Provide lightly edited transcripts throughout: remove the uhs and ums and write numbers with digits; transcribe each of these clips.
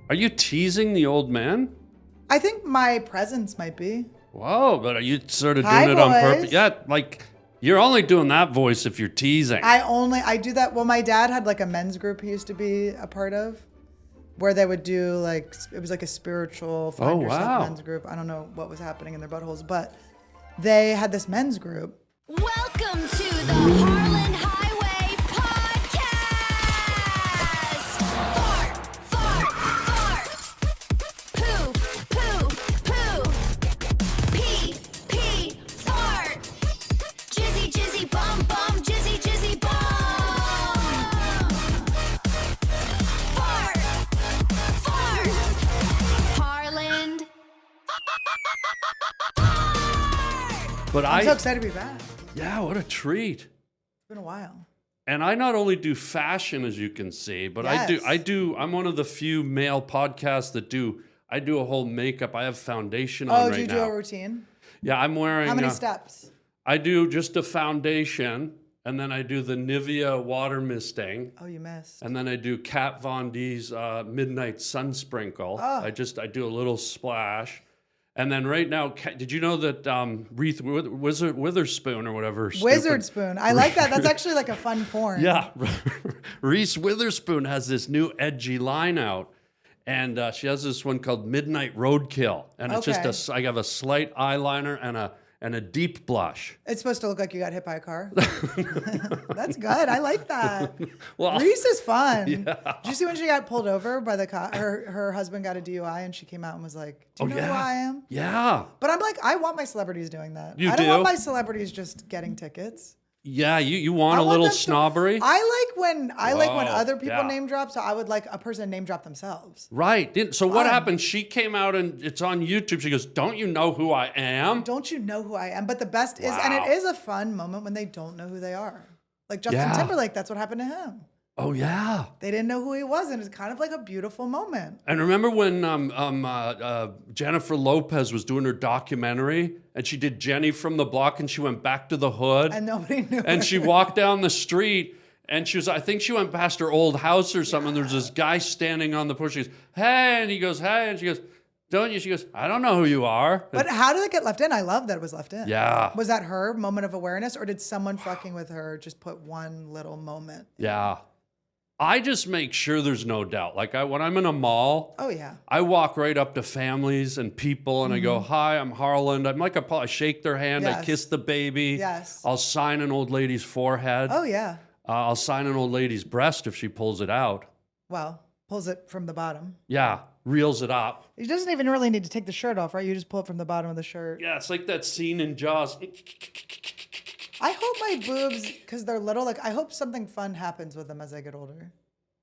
Are you teasing the old man? I think my presence might be. Whoa, but are you sort of doing Hi, it on boys. purpose? Yeah, like you're only doing that voice if you're teasing. I do that. Well, my dad had like a men's group he used to be a part of, where they would do like, it was like a spiritual find yourself men's group. I don't know what was happening in their buttholes, but they had this men's group. Welcome to the Harland Highway Podcast. Fart, fart, fart. Poo, poo, poo. Pee, pee, fart. Jizzy, jizzy, bum, bum. Jizzy, jizzy, bum. Fart, fart. Harland. But I'm so excited to be back. Yeah, what a treat. It's been a while. And I not only do fashion, as you can see, but Yes. I'm one of the few male podcasts that I do a whole makeup. I have foundation on right now. Oh, do you do a routine? Yeah, I'm wearing. How many steps? I do just a foundation, and then I do the Nivea water misting. Oh, you missed. And then I do Kat Von D's Midnight Sun Sprinkle. Oh. I do a little splash. And then right now, did you know that Reese Witherspoon or whatever? Wizard Spoon. I like that. That's actually like a fun porn. Yeah. Reese Witherspoon has this new edgy line out. And she has this one called Midnight Roadkill. And it's just I have a slight eyeliner and a deep blush. It's supposed to look like you got hit by a car. That's good. I like that. Well, Reese is fun. Yeah. Did you see when she got pulled over by the cop? Her husband got a DUI and she came out and was like, "Do you know who I am?" Yeah. But I'm like, I want my celebrities doing that. You I don't do? want my celebrities just getting tickets. Yeah, you want I a want little them to- snobbery? I like when other people yeah. name drop. So I would like a person name drop themselves. Right. So what Fun. happened? She came out and it's on YouTube. She goes, "Don't you know who I am?" Don't you know who I am? But the best is, and it is a fun moment when they don't know who they are. Like Justin Timberlake, that's what happened to him. Oh yeah. They didn't know who he was, and it's kind of like a beautiful moment. And remember when Jennifer Lopez was doing her documentary and she did Jenny from the Block and she went back to the hood And nobody knew. and her. she walked down the street and I think she went past her old house or something. There's this guy standing on the porch. She goes, "Hey," and he goes, "Hey," and she goes, "Don't you?" She goes, "I don't know who you are." But how did it get left in? I love that it was left in. Yeah. Was that her moment of awareness, or did someone fucking with her just put one little moment? Yeah. I just make sure there's no doubt. Like when I'm in a mall, Oh yeah. I walk right up to families and people and I go, "Hi, I'm Harland." I'm like I shake their hand, I Yes. kiss the baby. Yes. I'll sign an old lady's forehead. Oh yeah. I'll sign an old lady's breast if she pulls it out. Well, pulls it from the bottom. Yeah, reels it up. He doesn't even really need to take the shirt off, right? You just pull it from the bottom of the shirt. Yeah, it's like that scene in Jaws. I hope my boobs, because they're little, like I hope something fun happens with them as I get older.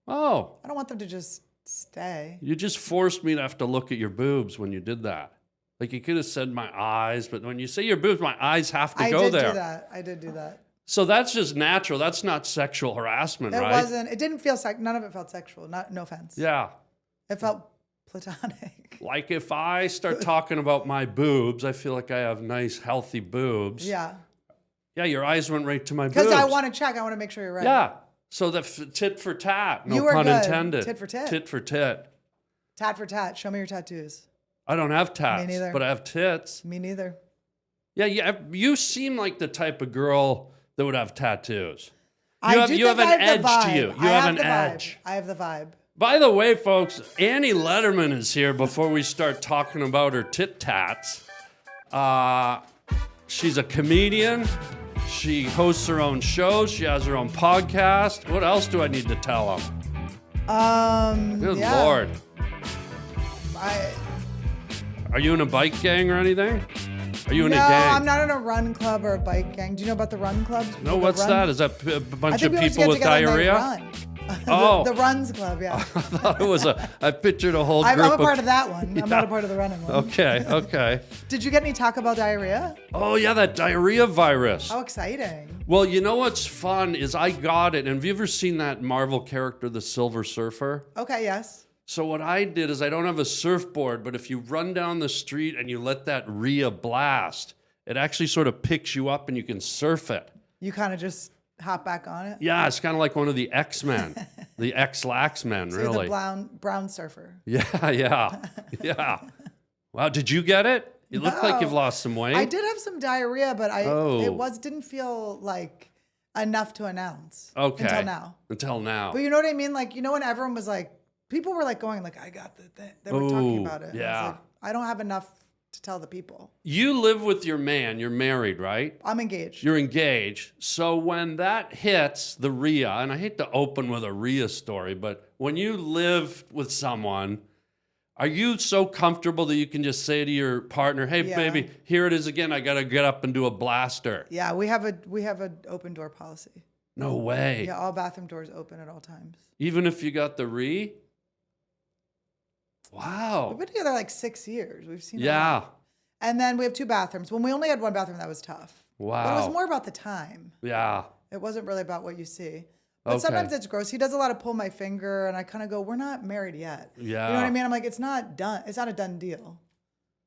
Oh, I don't want them to just stay. you just forced me to have to look at your boobs when you did that. Like you could have said my eyes, but when you say your boobs, my eyes have to go there. I did do that. So that's just natural. That's not sexual harassment, It right? wasn't. It didn't feel none of it felt sexual. No offense. Yeah. It felt platonic. Like if I start talking about my boobs, I feel like I have nice, healthy boobs. Yeah. Yeah, your eyes went right to my boobs. Because I want to check. I want to make sure you're right. Yeah. So tit for tat. No You were pun good. intended. Tit for tit. Tit for tit. Tat for tat. Show me your tattoos. I don't have tats, Me neither. but I have tits. Me neither. Yeah. You seem like the type of girl that would have tattoos. I have do an think I have the edge to vibe. you. You I have an the vibe. edge. I have the vibe. By the way, folks, Annie Lederman is here before we start talking about her tit tats. She's a comedian. She hosts her own shows. She has her own podcast. What else do I need to tell them? Good yeah. Lord. I, Are you in a bike gang or anything? Are you in no, a gang? I'm not in a run club or a bike gang. Do you know about the run clubs? No, The what's run- that? Is that a I bunch think of we always people get with together and they diarrhea? run. Oh. the runs club, yeah. I thought it was I pictured a whole I'm group a part of that one. I'm not a part of the running one. Okay. Did you get any talk about diarrhea? Oh, yeah, that diarrhea virus. How exciting. Well, you know what's fun is I got it. And have you ever seen that Marvel character, the Silver Surfer? Okay, yes. So what I did is I don't have a surfboard, but if you run down the street and you let that rhea blast, it actually sort of picks you up and you can surf it. You kind of just hop back on it? Yeah, it's kind of like one of the X-Men. The ex-lax men, So you're really. the brown surfer. Yeah, yeah. Wow, did you get it? You look like you've No. lost some weight. I did have some diarrhea, but Oh. didn't feel like enough to announce. Okay. Until now. Until now. But you know what I mean? Like, you know, when everyone was like, people were like going like, I got the thing. They were talking Ooh, about it. And I yeah. was like, I don't have enough to tell the people. You live with your man. You're married, right? I'm engaged. You're engaged. So when that hits the Rhea, and I hate to open with a Rhea story, but when you live with someone, are you so comfortable that you can just say to your partner, "Hey, Yeah. baby, here it is again. I got to get up and do a blaster." Yeah, we have an open door policy. No way. Yeah, all bathroom doors open at all times. Even if you got the Rhea? Wow. We've been together like 6 years. We've seen a Yeah. lot. And then we have 2 bathrooms. When we only had 1 bathroom, that was tough. Wow. But it was more about the time. Yeah. It wasn't really about what you see. But Okay. sometimes it's gross. He does a lot of pull my finger, and I kind of go, we're not married yet. Yeah. You know what I mean? I'm like, it's not done. It's not a done deal.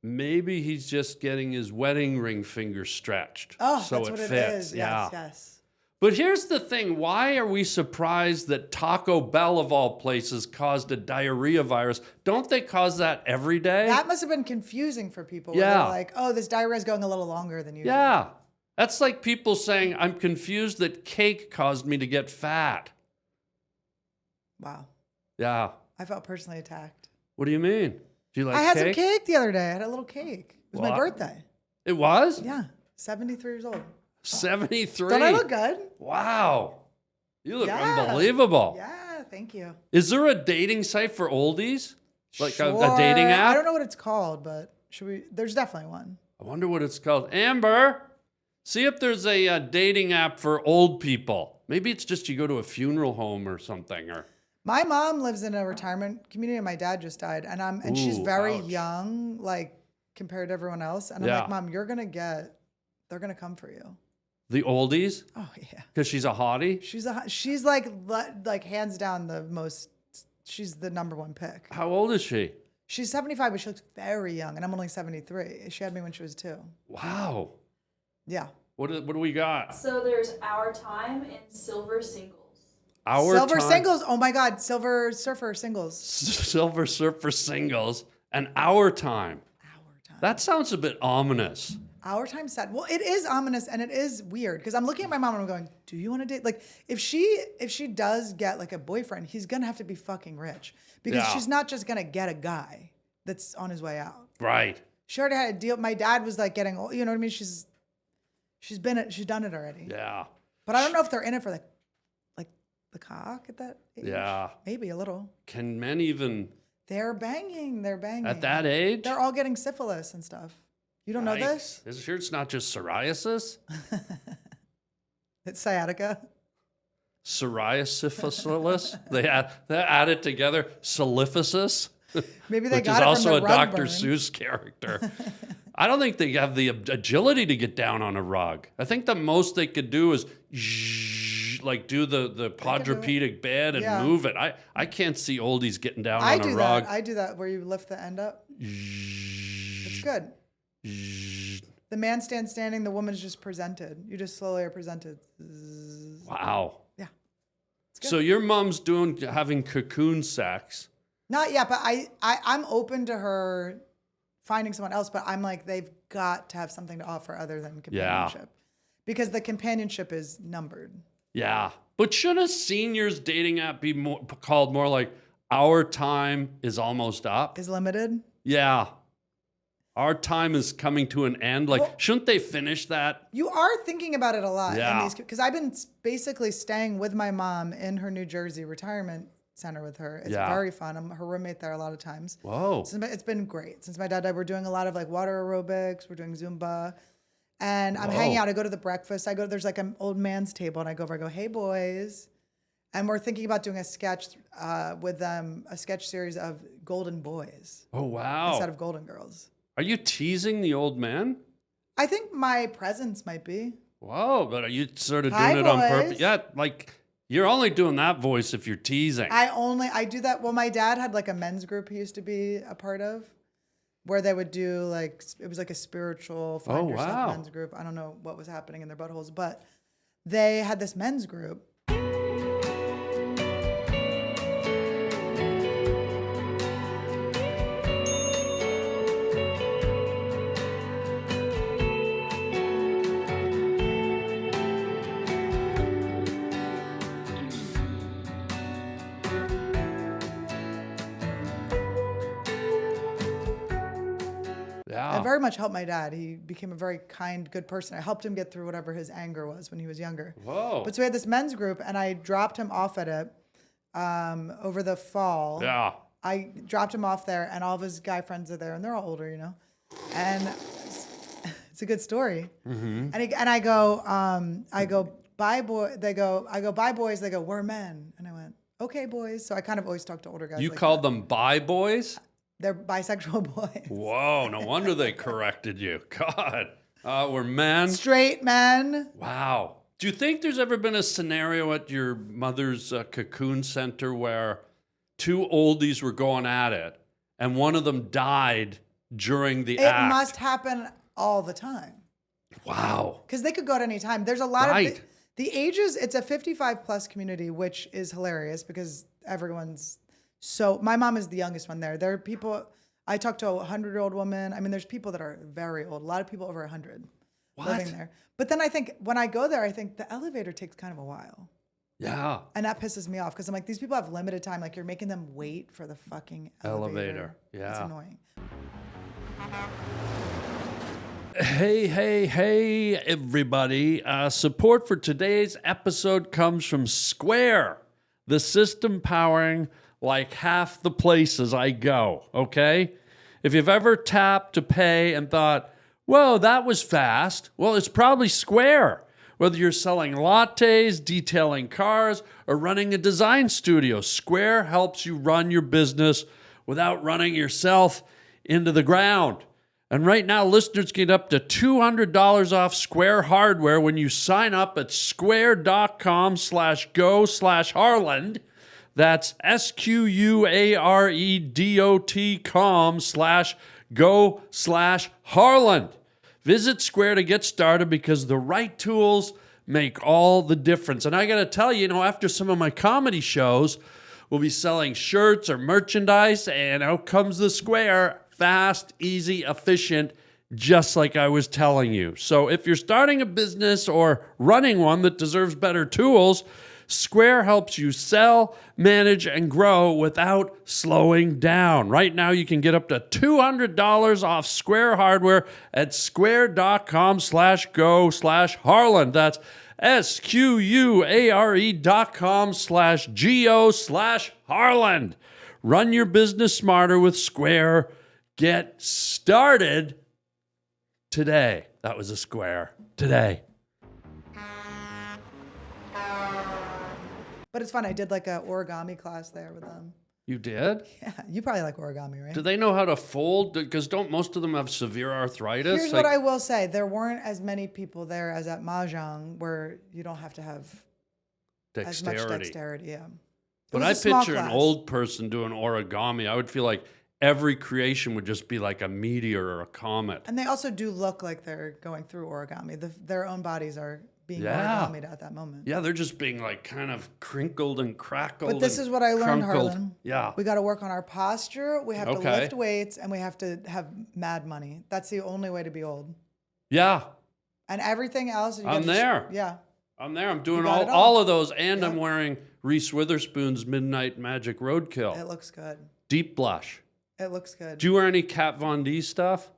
Maybe he's just getting his wedding ring finger stretched. Oh, so that's it what fits. it is. Yeah. Yes. But here's the thing. Why are we surprised that Taco Bell, of all places, caused a diarrhea virus? Don't they cause that every day? That must have been confusing for people. Where Yeah. they're like, oh, this diarrhea is going a little longer than usual. Yeah. That's like people saying, I'm confused that cake caused me to get fat. Wow. Yeah. I felt personally attacked. What do you mean? Do you like I had some cake? cake the other day. I had a little cake. It was my What? birthday. It was? Yeah. 73 years old. 73. Don't I look good? Wow. You look Yeah. unbelievable. Yeah, thank you. Is there a dating site for oldies? Like a Sure. dating app? I don't know what it's called, but there's definitely one. I wonder what it's called. Amber, see if there's a dating app for old people. Maybe it's just you go to a funeral home or something. Or My mom lives in a retirement community and my dad just died. And she's Ooh, very ouch. young, like compared to everyone else. And I'm Yeah. like, Mom, they're gonna come for you. the oldies, Oh yeah. because she's a hottie. She's like hands down she's the number 1 pick. How old is she? She's 75, but she looks very young, and I'm only 73. She had me when she was 2. Wow. Yeah. What do we got? So there's Our Time and Silver Singles. Silver Time- singles. Oh my God. Silver surfer singles. Silver Surfer singles and Our Time. Our time. That sounds a bit ominous. Our time sad. Well, it is ominous and it is weird because I'm looking at my mom and I'm going, do you want to date? Like if she does get like a boyfriend, he's gonna have to be fucking rich because Yeah. she's not just gonna get a guy that's on his way out. Right. She already had a deal. My dad was like getting, you know what I mean? She's done it already. Yeah. But I don't know if they're in it for the cock at that age. Yeah. Maybe a little. Can men even They're banging. at that age? They're all getting syphilis and stuff. You don't know this? Is sure it's not just psoriasis? It's sciatica. Psoriasis? they add it together. Salificis? Maybe they Which got is it also from a the rug Dr. burn. Seuss character. I don't think they have the agility to get down on a rug. I think the most they could do is like do the quadrupedic bed and Yeah. move it. I can't see oldies getting down I on a do rug. that. I do that where you lift the end up. It's good. The man stands standing, the woman's just presented. You just slowly are presented. Wow. Yeah. It's good. So your mom's having cocoon sex. Not yet, but I'm open to her finding someone else, but I'm like, they've got to have something to offer other than companionship. Because the companionship is numbered. Yeah. But should a seniors dating app be called more like Our Time is Almost Up? Is limited. Yeah. Our time is coming to an end. Like, Well- shouldn't they finish that? You are thinking about it a lot. Yeah. Because I've been basically staying with my mom in her New Jersey retirement center with her. It's Yeah. very fun. I'm her roommate there a lot of times. Whoa. It's been great. Since my dad died, we're doing a lot of like water aerobics. We're doing Zumba. And I'm hanging Whoa. out. I go to the breakfast. There's like an old man's table and I go over, I go, hey boys. And we're thinking about doing a sketch with them, a sketch series of Golden Boys Oh, wow. instead of Golden Girls. Are you teasing the old man? I think my presence might be. Whoa, but are you sort of doing Hi, it on boys. purpose? Yeah, like you're only doing that voice if you're teasing. I do that. Well, my dad had like a men's group he used to be a part of where they would do like, it was like a spiritual find yourself wow. men's group. I don't know what was happening in their buttholes, but they had this men's group. very much helped my dad. He became a very kind, good person. I helped him get through whatever his anger was when he was younger. Whoa. But so we had this men's group, and I dropped him off at it over the fall. Yeah. I dropped him off there, and all of his guy friends are there, and they're all older, And it's a good story. Mm-hmm. And I go, bye, boy. I go, bye, boys. They go, we're men. And I went, okay, boys. So I kind of always talk to older guys. You like called that. them bi boys? They're bisexual boys. Whoa, no wonder they corrected you. God, we're men. Straight men. Wow. Do you think there's ever been a scenario at your mother's cocoon center where two oldies were going at it and one of them died during the act? It must happen all the time. Wow. Because they could go at any time. There's a lot Right. of the ages. It's a 55 plus community, which is hilarious because everyone's so. My mom is the youngest one there. There are people. I talked to a 100-year-old woman. I mean, there's people that are very old. A lot of people over 100 living there. But then I think when I go there, I think the elevator takes kind of a while. Yeah. And that pisses me off because I'm like, these people have limited time. Like, you're making them wait for the fucking elevator. Yeah. It's annoying. Hey, everybody. Support for today's episode comes from Square, the system powering like half the places I go, okay? If you've ever tapped to pay and thought, whoa, that was fast, well, it's probably Square. Whether you're selling lattes, detailing cars, or running a design studio, Square helps you run your business without running yourself into the ground. And right now, listeners get up to $200 off Square hardware when you sign up at square.com/go/Harland. That's SQUAREDOT.com/go/Harland. Visit Square to get started because the right tools make all the difference. And I got to tell you, after some of my comedy shows, we'll be selling shirts or merchandise, and out comes the Square. Fast, easy, efficient, just like I was telling you. So if you're starting a business or running one that deserves better tools, Square helps you sell, manage, and grow without slowing down. Right now, you can get up to $200 off Square hardware at square.com/go/Harland. That's SQUARE.com/GO/Harland. Run your business smarter with Square. Get started today. That was a Square. Today. But it's fun. I did like a origami class there with them. You did? Yeah, you probably like origami, right? Do they know how to fold? Because don't most of them have severe arthritis? Here's what I will say. There weren't as many people there as at Mahjong where you don't have to have as much dexterity. Yeah. But I picture an old person doing origami. I would feel like every creation would just be like a meteor or a comet. And they also do look like they're going through origami. Their own bodies are being origamied at that moment. Yeah, they're just being like kind of crinkled and crackled. But this is what I learned, crunkled. Harlan. Yeah. We got to work on our posture. We have to lift weights, and we have to have mad money. That's the only way to be old. Yeah. And everything else. I'm there. Yeah. I'm there. I'm doing all of those, and I'm wearing Reese Witherspoon's Midnight Magic Roadkill. It looks good. Deep blush. It looks good. Do you wear any Kat Von D stuff?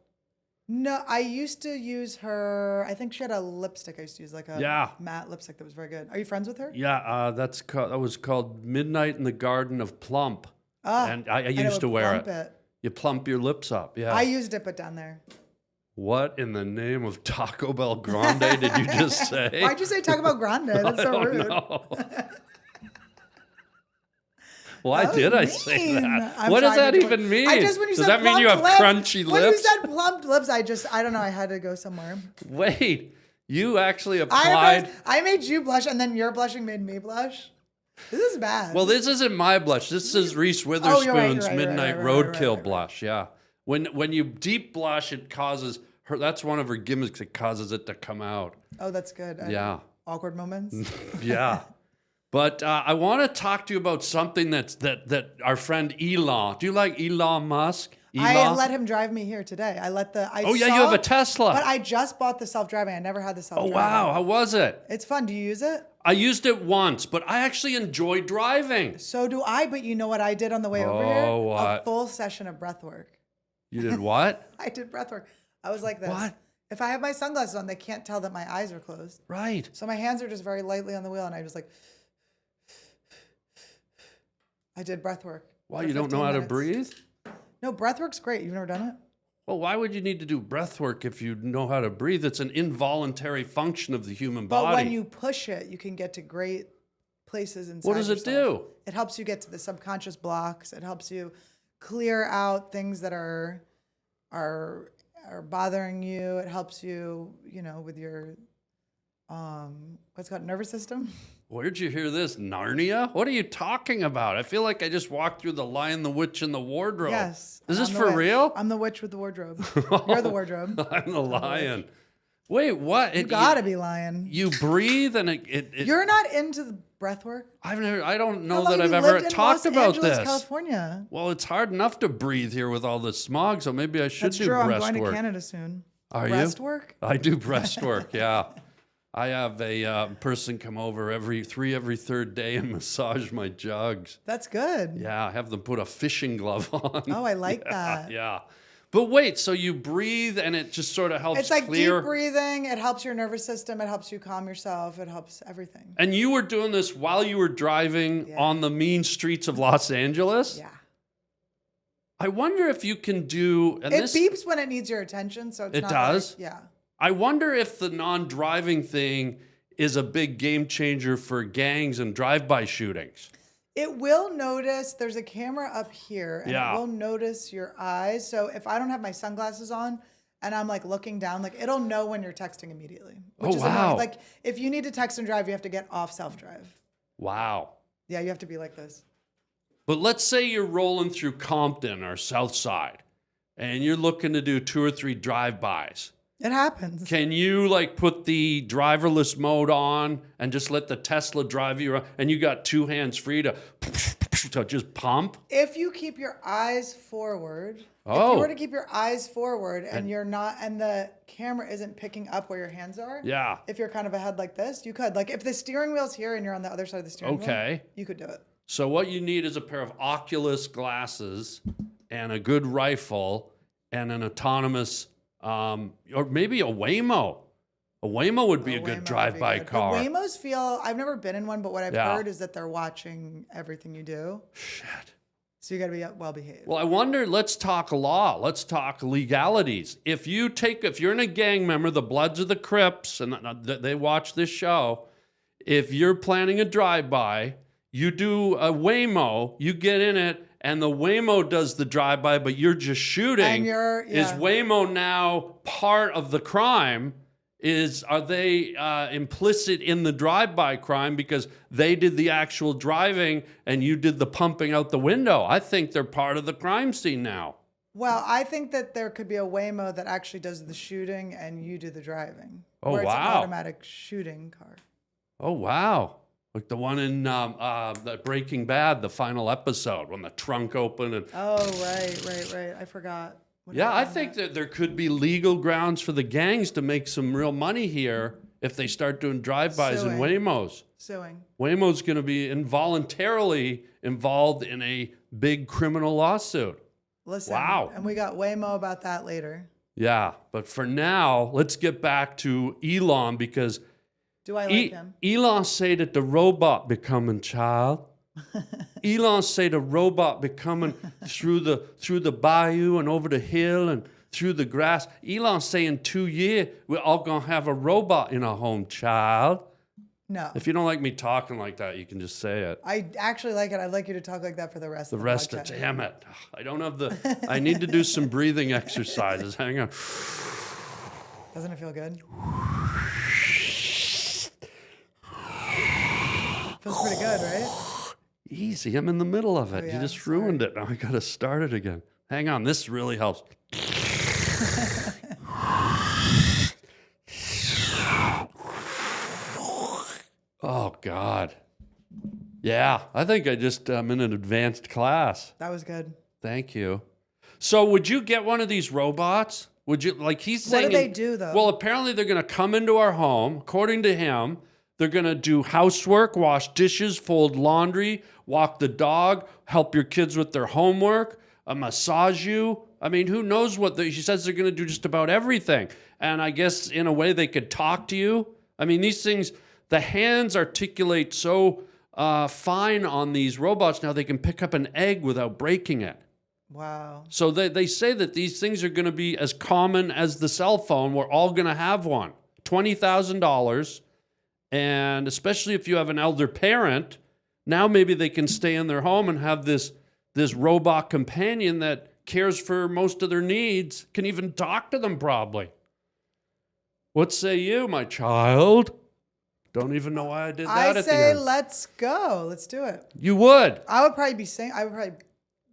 No, I used to use her. I think she had a lipstick I used to use, like a matte lipstick that was very good. Are you friends with her? Yeah, that was called Midnight in the Garden of Plump. And I used to wear it. You plump your lips up, yeah. I used it, but down there. What in the name of Taco Bell Grande did you just say? Why'd you say Taco Bell Grande? That's so rude. Why did I say that? What does that even mean? Does that mean you have crunchy lips? When you said plumped lips, I don't know. I had to go somewhere. Wait, you actually applied. I made you blush, and then your blushing made me blush. This is bad. Well, this isn't my blush. This is Reese Witherspoon's Midnight Roadkill blush. Yeah. When you deep blush, it causes her. That's one of her gimmicks. It causes it to come out. Oh, that's good. Yeah. Awkward moments. Yeah. But I want to talk to you about something that our friend Elon. Do you like Elon Musk? I let him drive me here today. You have a Tesla. But I just bought the self-driving. I never had the self-driving. Oh, wow. How was it? It's fun. Do you use it? I used it once, but I actually enjoy driving. So do I, but you know what I did on the way over here? What? A full session of breath work. You did what? I did breath work. I was like this. What? If I have my sunglasses on, they can't tell that my eyes are closed. Right. So my hands are just very lightly on the wheel, and I just like. I did breath work. Why, for you don't 15 know how to minutes. breathe? No, breath work's great. You've never done it? Well, why would you need to do breath work if you know how to breathe? It's an involuntary function of the human body. But when you push it, you can get to great places inside. What does it yourself. do? It helps you get to the subconscious blocks. It helps you clear out things that are bothering you. It helps you, with your what's it called, nervous system. Where'd you hear this? Narnia? What are you talking about? I feel like I just walked through The Lion, the Witch, and the Wardrobe. Yes. Is this I'm the for witch. real? I'm the witch with the wardrobe. You're the wardrobe. I'm the lion. Wait, what? You gotta be lying. You breathe and it You're not into the breath work? I don't know How long that have I've you ever lived in talked Los about Angeles, this. California. Well, it's hard enough to breathe here with all the smog, so maybe I should That's do true. I'm breast going work. to Canada soon. Are breast you? work? I do breast work, yeah. I have a person come over every third day and massage my jugs. That's good. Yeah, I have them put a fishing glove on. Oh, I like that. Yeah. But wait, so you breathe and it just sort of helps It's like clear. deep breathing. It helps your nervous system. It helps you calm yourself. It helps everything. And you were doing this while you were driving on the mean streets of Los Angeles? Yeah. I wonder if you can do... And It beeps when it needs your attention, so it's It not does? like- yeah. I wonder if the non-driving thing is a big game changer for gangs and drive-by shootings. It will notice, there's a camera up here, and Yeah. it will notice your eyes. So if I don't have my sunglasses on and I'm like looking down, like it'll know when you're texting immediately. Which is wow. annoying. Like if you need to text and drive, you have to get off self-drive. Wow. Yeah, you have to be like this. But let's say you're rolling through Compton or South Side and you're looking to do 2 or 3 drive-bys. It happens. Can you like put the driverless mode on and just let the Tesla drive you around and you got 2 hands free to just pump? If you keep your eyes forward, if Oh. you were to keep your eyes forward and you're not, and the camera isn't picking up where your hands are, Yeah. if you're kind of ahead like this, you could. Like if the steering wheel's here and you're on the other side of the steering Okay. wheel, you could do it. So what you need is a pair of Oculus glasses and a good rifle and an autonomous, or maybe a Waymo. A Waymo would be a Waymo good would be drive-by good. car. But Waymos feel, I've never been in one, but what I've Yeah. heard is that they're watching everything you do. Shit. So you got to be well behaved. Well, I wonder, let's talk law. Let's talk legalities. If you're in a gang member, the Bloods or the Crips, and they watch this show, if you're planning a drive-by, you do a Waymo, you get in it, and the Waymo does the drive-by, but you're just shooting. And Is Waymo now part of the crime? Are they implicit in the drive-by crime because they did the actual driving and you did the pumping out the window? I think they're part of the crime scene now. Well, I think that there could be a Waymo that actually does the shooting and you do the driving. Oh, where it's an wow. automatic shooting car. Oh, wow. Like the one in the Breaking Bad, the final episode, when the trunk opened. And Oh, right. I forgot. What yeah, I happened think there. that there could be legal grounds for the gangs to make some real money here if they start doing drive-bys and Suing. Waymos. Suing. Waymo's going to be involuntarily involved in a big criminal lawsuit. Listen. Wow. And we got Waymo about that later. Yeah, but for now, let's get back to Elon because Do I like him? Elon say that the robot becoming, child. Elon say the robot becoming through the bayou and over the hill and through the grass. Elon say in 2 years we're all gonna have a robot in our home, child. No. If you don't like me talking like that, you can just say it. I actually like it. I'd like you to talk like that for the rest of the Of podcast. damn it. I don't have I need to do some breathing exercises. Hang on. Doesn't it feel good? Feels pretty good, right? Easy, I'm in the middle of it. Oh, yeah, You just sorry. ruined it. Now I gotta start it again. Hang on, this really helps. Oh, God. Yeah, I think I'm in an advanced class. That was good. Thank you. So would you get one of these robots? Would you, like he's What do saying... they do, though? Well, apparently they're going to come into our home. According to him, they're going to do housework, wash dishes, fold laundry, walk the dog, help your kids with their homework, massage you, I mean, who knows what she says they're going to do just about everything. And I guess in a way they could talk to you. I mean, these things, the hands articulate so fine on these robots now they can pick up an egg without breaking it. Wow. So they say that these things are going to be as common as the cell phone. We're all going to have one. $20,000. And especially if you have an elder parent, now maybe they can stay in their home and have this robot companion that cares for most of their needs, can even talk to them probably. What say you, my child? Don't even know why I did that I at the say end. let's go. Let's do it. You would? I would probably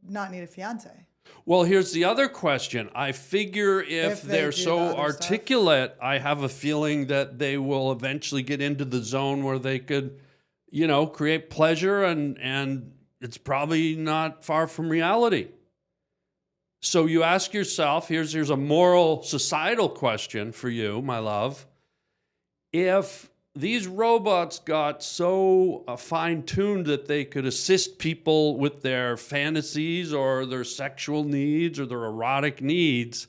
not need a fiance. Well, here's the other question. I figure if they they're do so the other articulate, I have a feeling that they will eventually get into the zone where they could, create pleasure, and it's probably not far from reality. So you ask yourself, here's a moral, societal question for you, my love. If these robots got so fine-tuned that they could assist people with their fantasies or their sexual needs or their erotic needs,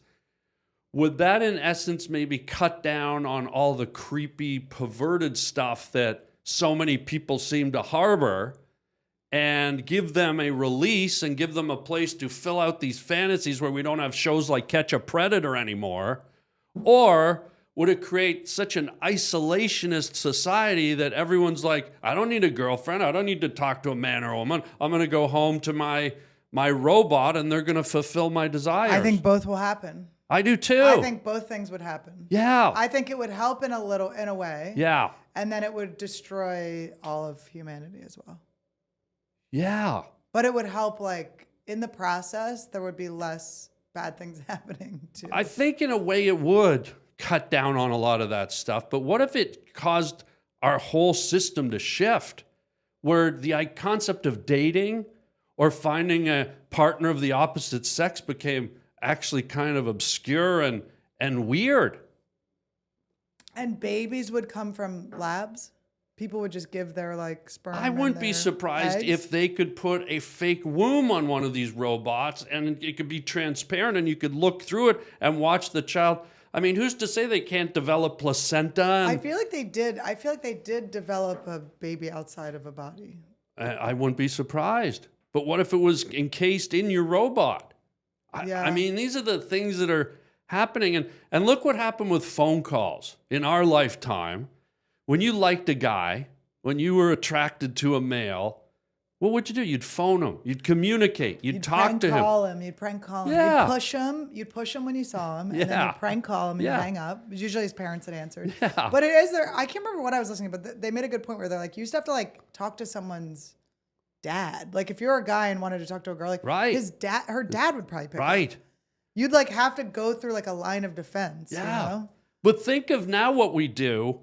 would that in essence maybe cut down on all the creepy, perverted stuff that so many people seem to harbor, and give them a release and give them a place to fill out these fantasies where we don't have shows like Catch a Predator anymore? Or would it create such an isolationist society that everyone's like, I don't need a girlfriend, I don't need to talk to a man or a woman, I'm going to go home to my robot and they're going to fulfill my desires? I think both will happen. I do too. I think both things would happen. Yeah. I think it would help in a way. Yeah. And then it would destroy all of humanity as well. Yeah. But it would help, in the process, there would be less bad things happening too. I think in a way it would cut down on a lot of that stuff. But what if it caused our whole system to shift, where the concept of dating or finding a partner of the opposite sex became actually kind of obscure and weird? And babies would come from labs? People would just give their sperm. I wouldn't be surprised eggs? if they could put a fake womb on one of these robots and it could be transparent and you could look through it and watch the child. I mean, who's to say they can't develop placenta? I feel like they did. I feel like they did develop a baby outside of a body. I wouldn't be surprised. But what if it was encased in your robot? I mean, these are the things that are happening. And look what happened with phone calls in our lifetime. When you liked a guy, when you were attracted to a male, what would you do? You'd phone him. You'd communicate. You'd talk to him. You'd prank call him. Yeah. You'd push him when you saw him. And then you'd prank call him and you'd hang up. Usually his parents had answered. Yeah. But it is there. I can't remember what I was listening to, but they made a good point where they're like, you used to have to talk to someone's dad. If you're a guy and wanted to talk to a girl, right. her dad would probably pick right. up. You'd have to go through a line of defense. Yeah. You know? But think of now what we do,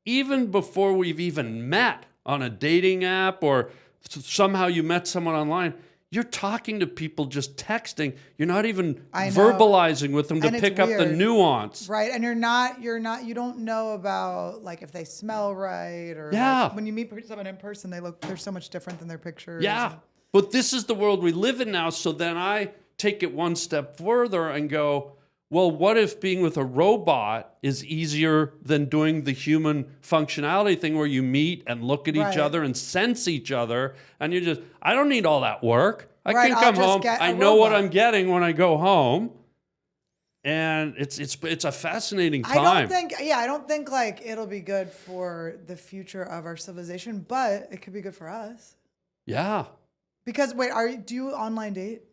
even before we've even met on a dating app or somehow you met someone online. You're talking to people just texting. You're not even verbalizing with them to pick up the nuance. Right. And you don't know about if they smell right or when you meet someone in person, they're so much different than their pictures. Yeah. But this is the world we live in now. So then I take it one step further and go, well, what if being with a robot is easier than doing the human functionality thing where you meet and look at each other and sense each other? And I don't need all that work. I can come home. I know what I'm getting when I go home. And it's a fascinating time. I don't think it'll be good for the future of our civilization, but it could be good for us. Yeah. Because do you online date?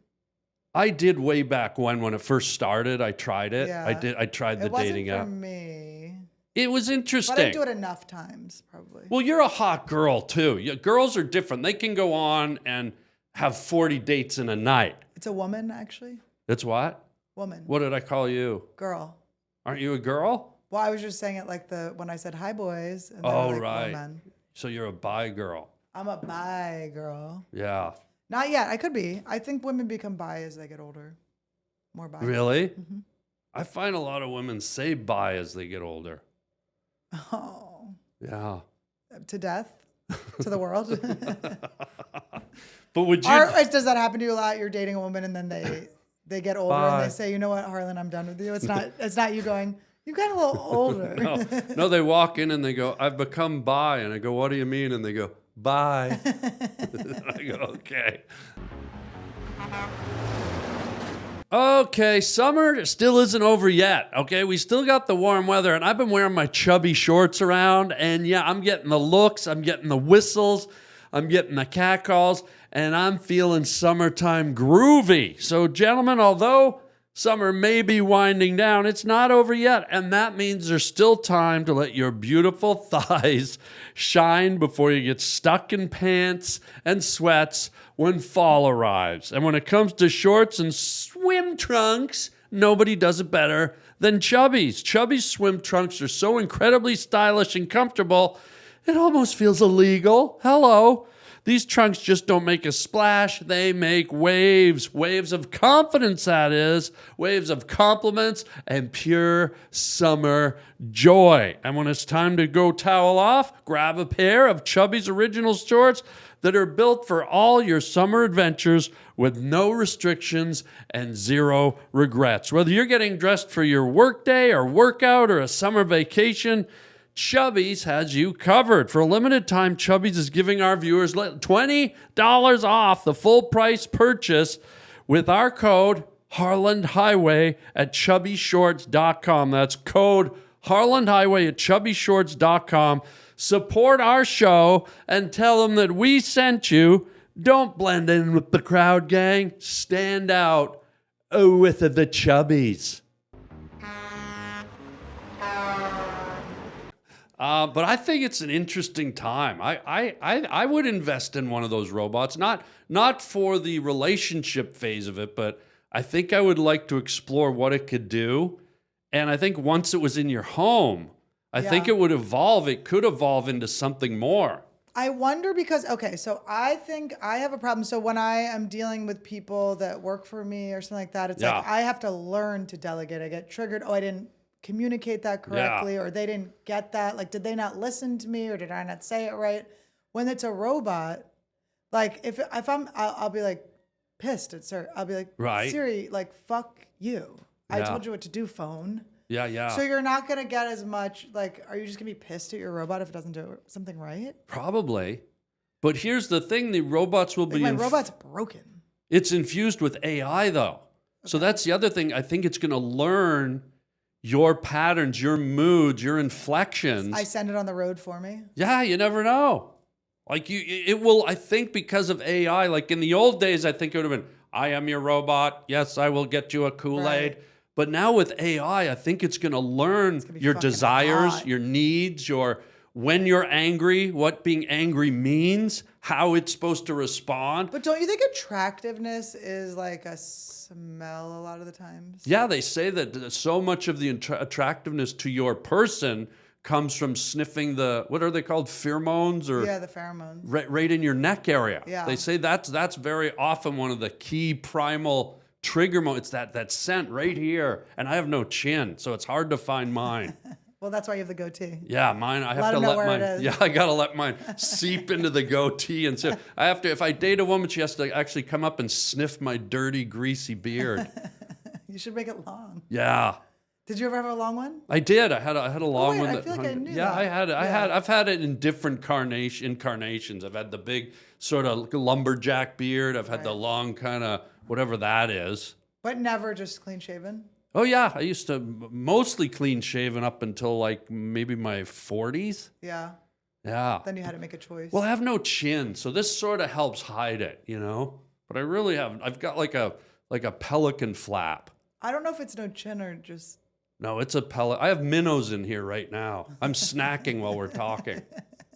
I did way back when it first started. I tried it. Yeah. I tried the dating app. It wasn't for me. It was interesting. But I do it enough times, probably. Well, you're a hot girl, too. Girls are different. They can go on and have 40 dates in a night. It's a woman, actually. It's what? Woman. What did I call you? Girl. Aren't you a girl? Well, I was just saying it when I said hi, boys. And right. Women. So you're a bi girl. I'm a bi girl. Yeah. Not yet. I could be. I think women become bi as they get older. More bi. Really? Mm-hmm. I find a lot of women say bi as they get older. Oh. Yeah. To death? To the world? But would you... Does that happen to you a lot? You're dating a woman and then they get older Bye. and they say, you know what, Harlan, I'm done with you. It's not you going, you got a little older. No, they walk in and they go, I've become bi. And I go, what do you mean? And they go, bye. I go, okay. Okay, summer still isn't over yet, okay? We still got the warm weather, and I've been wearing my chubby shorts around, and yeah, I'm getting the looks, I'm getting the whistles, I'm getting the catcalls, and I'm feeling summertime groovy. So, gentlemen, although summer may be winding down, it's not over yet, and that means there's still time to let your beautiful thighs shine before you get stuck in pants and sweats when fall arrives. And when it comes to shorts and swim trunks, nobody does it better than Chubbies. Chubbies swim trunks are so incredibly stylish and comfortable, it almost feels illegal. Hello. These trunks just don't make a splash. They make waves. Waves of confidence, that is. Waves of compliments and pure summer joy. And when it's time to go towel off, grab a pair of Chubbies Original shorts that are built for all your summer adventures with no restrictions and zero regrets. Whether you're getting dressed for your workday or workout or a summer vacation, Chubbies has you covered. For a limited time, Chubbies is giving our viewers $20 off the full price purchase with our code Harland Highway at chubbyshorts.com. That's code Harland Highway at chubbyshorts.com. Support our show and tell them that we sent you. Don't blend in with the crowd, gang. Stand out with the Chubbies. But I think it's an interesting time. I would invest in one of those robots, not for the relationship phase of it, but I think I would like to explore what it could do. And I think once it was in your home, I think it would evolve. It could evolve into something more. I wonder because, okay, so I think I have a problem. So when I am dealing with people that work for me or something like that, it's like I have to learn to delegate. I get triggered. Oh, I didn't communicate that correctly, or they didn't get that. Like, did they not listen to me, or did I not say it right? When it's a robot, like I'll be like pissed at Siri. I'll be like, Siri, like, fuck you. I told you what to do, phone. Yeah. So you're not going to get as much, like, are you just going to be pissed at your robot if it doesn't do something right? Probably. But here's the thing, the robots will be... My robot's broken. It's infused with AI, though. Okay. So that's the other thing. I think it's going to learn your patterns, your moods, your inflections. I send it on the road for me? Yeah, you never know. Like, it will, I think because of AI, like in the old days, I think it would have been, I am your robot. Yes, I will get you a Kool-Aid. Right. But now with AI, I think it's going to learn your desires, your needs, when you're angry, what being angry means, how it's supposed to respond. But don't you think attractiveness is like a smell a lot of the times? Yeah, they say that so much of the attractiveness to your person comes from sniffing the, what are they called, pheromones? Yeah, the pheromones. Right in your neck area. Yeah. They say that's very often one of the key primal trigger moments. It's that scent right here. And I have no chin, so it's hard to find mine. Well, that's why you have the goatee. Yeah, mine. I have to let mine. Yeah, I gotta let mine seep into the goatee, and so I have to. If I date a woman, she has to actually come up and sniff my dirty, greasy beard. You should make it long. Yeah. Did you ever have a long one? I did. I had a long one. I feel like I knew yeah, that. I've had it in different incarnations. I've had the big sort of lumberjack beard. I've had the long kind of whatever that is. But never just clean shaven? Oh, yeah. I used to mostly clean shaven up until like maybe my 40s. Yeah. Yeah. Then you had to make a choice. Well, I have no chin, so this sort of helps hide it, you know? But I really haven't. I've got like a pelican flap. I don't know if it's no chin or just... No, it's a pellet. I have minnows in here right now. I'm snacking while we're talking.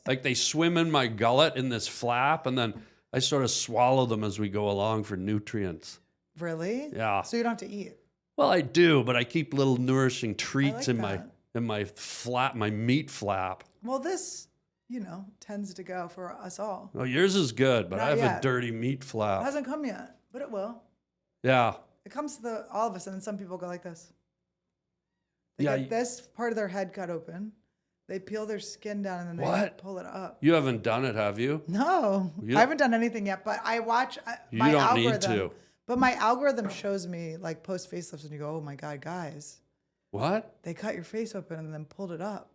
Like they swim in my gullet in this flap, and then I sort of swallow them as we go along for nutrients. Really? Yeah. So you don't have to eat? Well, I do, but I keep little nourishing treats like in my flap, my meat flap. Well, this, tends to go for us all. Oh, yours is good, but Not I have yet. a dirty meat flap. It hasn't come yet, but it will. Yeah. It comes to all of us, and then some people go like this. They Yeah, get this part of their head cut open. They peel their skin down, and then they pull it up. You haven't done it, have you? No, I haven't done anything yet, but I watch my don't need algorithm. to. But my algorithm shows me like post facelifts and you go, oh my God, guys. What? They cut your face open and then pulled it up.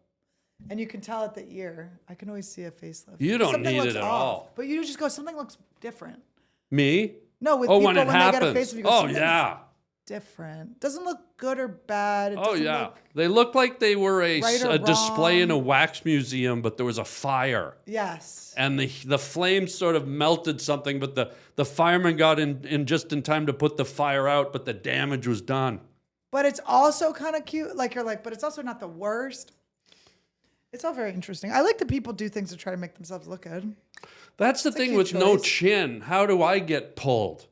And you can tell at the ear. I can always see a facelift. You don't Something need looks it at off, all. But you just go, something looks different. Me? No, with Oh, people when it they happens. get a facelift, you go, Oh, something's yeah. different. Doesn't look good or bad. It Oh, doesn't yeah. look- They look like they were Right or a display in a wrong. wax museum, but there was a fire. Yes. And the flames sort of melted something, but the firemen got in just in time to put the fire out, but the damage was done. But it's also kind of cute. Like you're like, but it's also not the worst. It's all very interesting. I like that people do things to try to make themselves look good. That's the a thing cute with no choice. chin. How do I get pulled?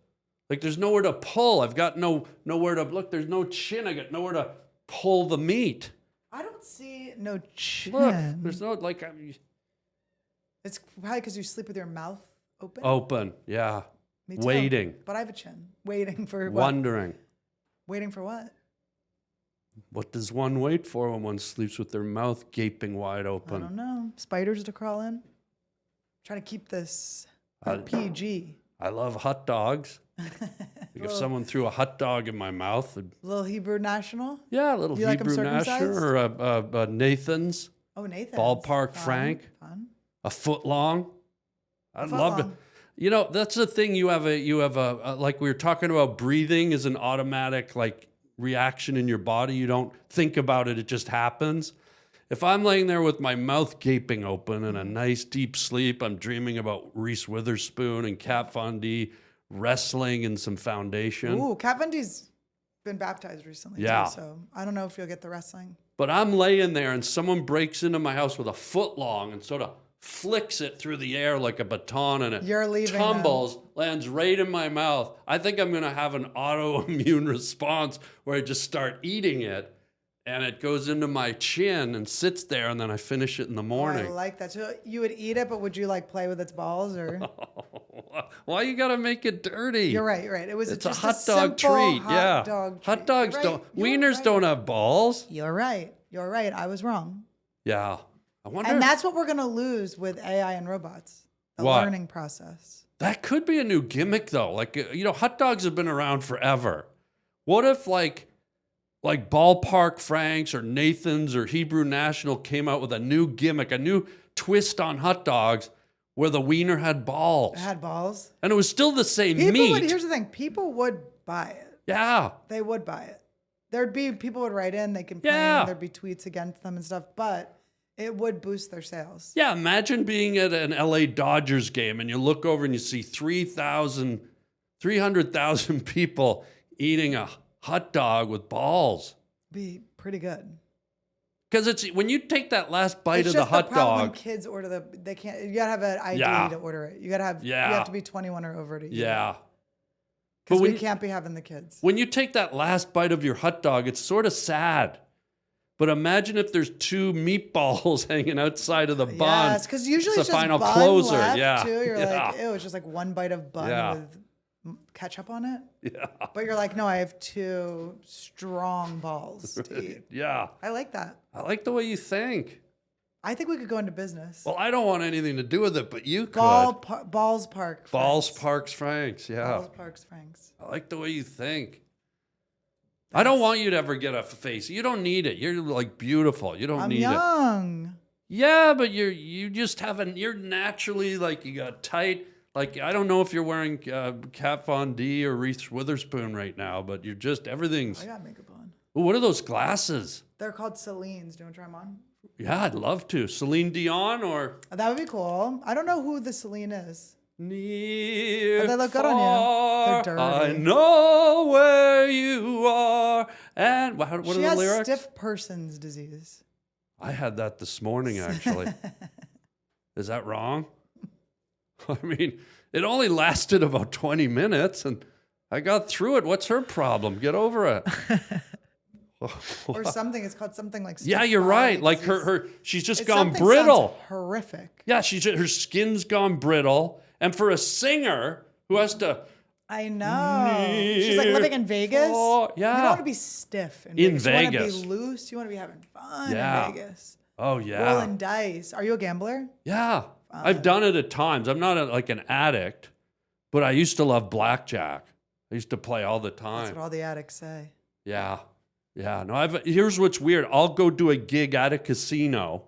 Like there's nowhere to pull. I've got nowhere to look. There's no chin. I got nowhere to pull the meat. I don't see no chin. Look, there's no It's probably because you sleep with your mouth open. open. Yeah. Me too. Waiting. But I have a chin. Waiting for what? Wondering. Waiting for what? What does one wait for when one sleeps with their mouth gaping wide I open? don't know. Spiders to crawl in. Trying to keep this PG. I love hot dogs. Like if someone threw a hot dog in my mouth, Little Hebrew National. yeah, a little You like 'em Hebrew Nasher circumcised? or a Nathan's, Oh, Nathan. Ballpark Frank, Fun. a foot long. I'd foot love to. long. You know, that's the thing. You have a like we were talking about. Breathing is an automatic like reaction in your body. You don't think about it; it just happens. If I'm laying there with my mouth gaping open in a nice deep sleep, I'm dreaming about Reese Witherspoon and Kat Von D wrestling in some foundation. Ooh, Kat Von D's been baptized recently. Yeah. Too, so I don't know if you'll get the wrestling. But I'm laying there and someone breaks into my house with a foot long and sort of flicks it through the air like a baton and it You're leaving tumbles, lands right in my mouth. I think I'm going to have an autoimmune response where I just start eating it and it goes into my chin and sits there and then I finish it in the I morning. like that. So you would eat it, but would you like play with its balls or? Why you got to make it dirty? You're right. You're right. It was It's a just hot dog simple treat. Hot Yeah. dog treat. Hot dogs You're don't, right. You're wieners right. don't have balls. You're right. You're right. I was wrong. Yeah. I wonder And if that's what we're gonna lose with AI and robots. The What? learning process. that could be a new gimmick though. Like, hot dogs have been around forever. What if like Ballpark Franks or Nathan's or Hebrew National came out with a new gimmick, a new twist on hot dogs where the wiener had balls It had balls. and it was still the same People meat. would. Here's the thing. People would buy it. Yeah. They would buy it. There'd be people would write in. They complain. Yeah. There'd be tweets against them and stuff. But it would boost their sales. Yeah, imagine being at an LA Dodgers game and you look over and you see 300,000 people eating a hot dog with balls. Be pretty good. Because it's when you take that last bite It's of the just hot problem when dog. kids order they can't. You gotta have an ID Yeah. to order it. You gotta have. Yeah. You have to be 21 or over to. Yeah. Because when we you- can't be having the kids. When you take that last bite of your hot dog, it's sort of sad. But imagine if there's two meatballs hanging outside of the bun. Yes, because usually It's it's the just final bun closer. left Yeah. too. You're Yeah. like, ew, it's just like one bite of bun Yeah. with ketchup on it. Yeah. But you're like, no, I have two strong balls to eat. Yeah. I like that. I like the way you think. I think we could go into business. Well, I don't want anything to do with it, but you could. Balls Park. Balls, Franks. Parks, Franks. Yeah. Balls Parks Franks. I like the way you think. I don't want you to ever get a face. You don't need it. You're like beautiful. You don't I'm need it. young. Yeah, but you just haven't. You're naturally like you got tight. Like I don't know if you're wearing Kat Von D or Reese Witherspoon right now, but you're just everything's. I got makeup on. Ooh, what are those glasses? They're called Celine's. Do you want to try them on? Yeah, I'd love to. Celine Dion or That would be cool. I don't know who the Celine is. near. But they look good on you. They're far, dirty. I know where you are. And what are She the has lyrics? stiff person's disease. I had that this morning, actually. Is that wrong? I mean, it only lasted about 20 minutes and I got through it. What's her problem? Get over it. Or something. It's called something like. Yeah, stiff you're right. body Like disease. she's just It's gone something brittle. sounds horrific. Yeah, her skin's gone brittle. And for a singer who has to I know. She's like living in Vegas. Oh, yeah. You don't want to be stiff in In Vegas. You want to Vegas. be loose. You want to be having fun Yeah. in Vegas. Oh yeah. Rolling dice. Are you a gambler? Yeah. I've done it at times. I'm not like an addict, but I used to love blackjack. I used to play all the That's time. what all the addicts say. Yeah. Yeah. No, here's what's weird. I'll go do a gig at a casino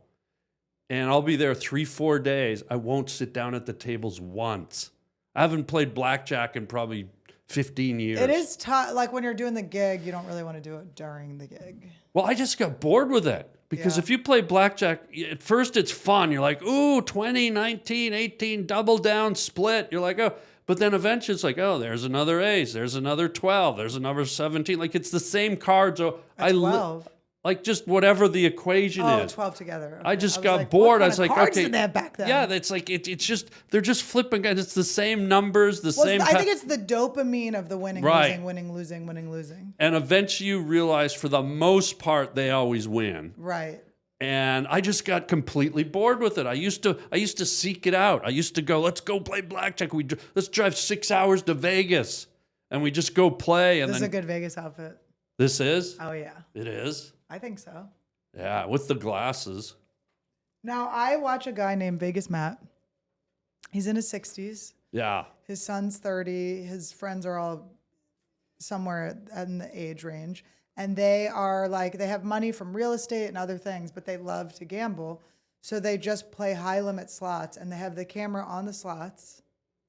and I'll be there 3-4 days. I won't sit down at the tables once. I haven't played blackjack in probably 15 years. It is tough. Like when you're doing the gig, you don't really want to do it during the gig. Well, I just got bored with it because Yeah. if you play blackjack, at first it's fun. You're like, ooh, 20, 19, 18, double down, split. You're like, oh. But then eventually it's like, oh, there's another ace. There's another 12. There's another 17. Like it's the same cards. So At 12. like just whatever the equation Oh, is. 12 together. I Okay. just was got like, bored. What I kind was of like, cards okay. did they have back then? Yeah, it's like it's just they're just flipping guys. It's the same numbers, the Well, same. I think it's the dopamine of the winning, Right. losing, winning, losing, winning, losing. And eventually you realize, for the most part, they always win. Right. And I just got completely bored with it. I used to seek it out. I used to go, let's go play blackjack. Let's drive 6 hours to Vegas, and we just go play. And This is then a good Vegas outfit. this is. Oh, yeah. It is. I think so. Yeah, with the glasses. Now, I watch a guy named Vegas Matt. He's in his 60s. Yeah. His son's 30. His friends are all somewhere in the age range. And they are like, they have money from real estate and other things, but they love to gamble. So they just play high limit slots and they have the camera on the slots.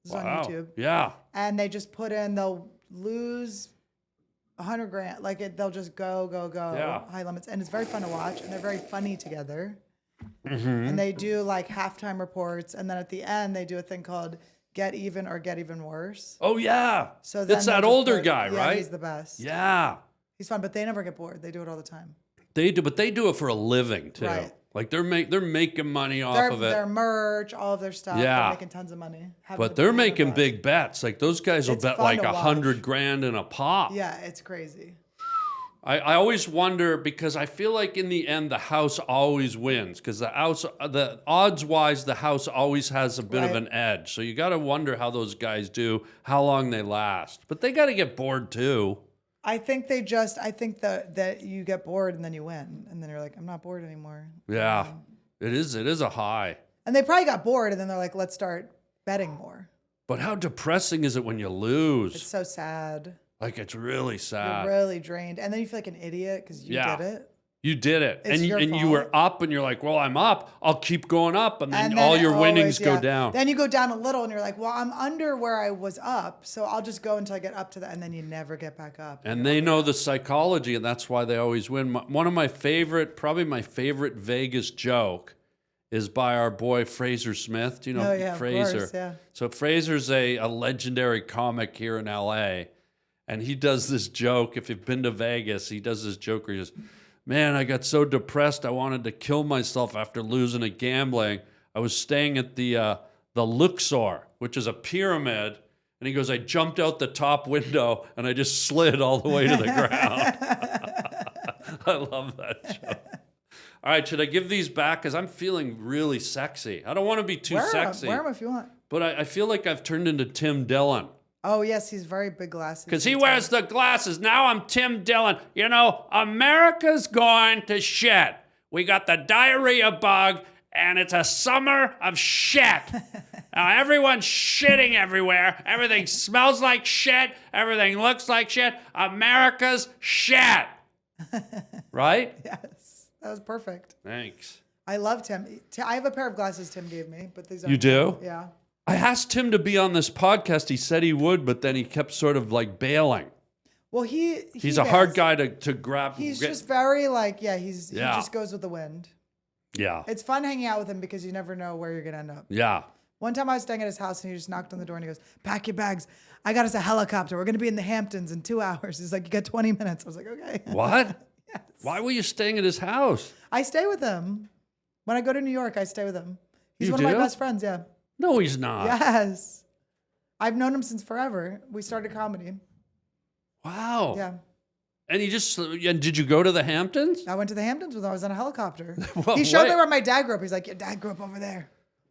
This is on YouTube. Yeah. And they just put in, they'll lose 100 grand. Like they'll just go, Yeah. high limits. And it's very fun to watch. And they're very funny together. Mm-hmm. And they do like halftime reports. And then at the end, they do a thing called Get Even or Get Even Worse. Oh yeah. So then it's they'll that just older put- guy, yeah, right? He's the best. Yeah. He's fun, but they never get bored. They do it all the time. They do, but they do it for a living too. Right. Like they're making money off of it. Their merch, all of their stuff. Yeah. They're making tons of money. Having But to they're be making blessed. big bets. Like those guys will It's bet fun like to watch. 100 grand in a pop. Yeah, it's crazy. I always wonder, because I feel like in the end the house always wins, because the odds wise the house always has a bit of Right. an edge. So you got to wonder how those guys do, how long they last. But they got to get bored too. I think that you get bored and then you win. And then you're like, I'm not bored anymore. Yeah, it is a high. And they probably got bored and then they're like, let's start betting more. But how depressing is it when you lose? It's so sad. Like it's really sad. You're really drained. And then you feel like an idiot because you Yeah. did it. You did it, It's your and you fault. were up, and you're like, "Well, I'm up. I'll keep going up," and then And all then your it winnings always- go yeah. down. Then you go down a little and you're like, well, I'm under where I was up. So I'll just go until I get up to that. And then you never get back up. And they know the psychology, and that's why they always win. One of my favorite, probably my favorite Vegas joke, is by our boy Fraser Smith. Do you know Oh, yeah, of Fraser? course, yeah. So Fraser's a legendary comic here in L.A., and he does this joke. If you've been to Vegas, he does this joke where he goes, "Man, I got so depressed I wanted to kill myself after losing at gambling. I was staying at the Luxor, which is a pyramid." And he goes, "I jumped out the top window and I just slid all the way to the ground." I love that joke. All right, should I give these back? Because I'm feeling really sexy. I don't want to be too sexy. Wear them if you want. But I feel like I've turned into Tim Dillon. Oh, yes. He's very big glasses. Because he wears the glasses. Now I'm Tim Dillon. You know, America's going to shit. We got the diarrhea bug, and it's a summer of shit. Now everyone's shitting everywhere. Everything smells like shit. Everything looks like shit. America's shit. Right? Yes. That was perfect. Thanks. I love Tim. I have a pair of glasses Tim gave me, but these are You do? Yeah. I asked him to be on this podcast. He said he would, but then he kept sort of like bailing. Well, He's a hard guy to grab. He's just very like, he Yeah. just goes with the wind. Yeah. It's fun hanging out with him because you never know where you're going to end up. Yeah. One time I was staying at his house and he just knocked on the door and he goes, pack your bags. I got us a helicopter. We're going to be in the Hamptons in 2 hours. He's like, you got 20 minutes. I was like, okay. What? Yes. Why were you staying at his house? I stay with him. When I go to New York, I stay with him. He's You one of my do? best friends, yeah. No, he's not. Yes. I've known him since forever. We started comedy. Wow. Yeah. And did you go to the Hamptons? I went to the Hamptons when I was on a helicopter. Well, He showed wait. me where my dad grew up. He's like, your dad grew up over there.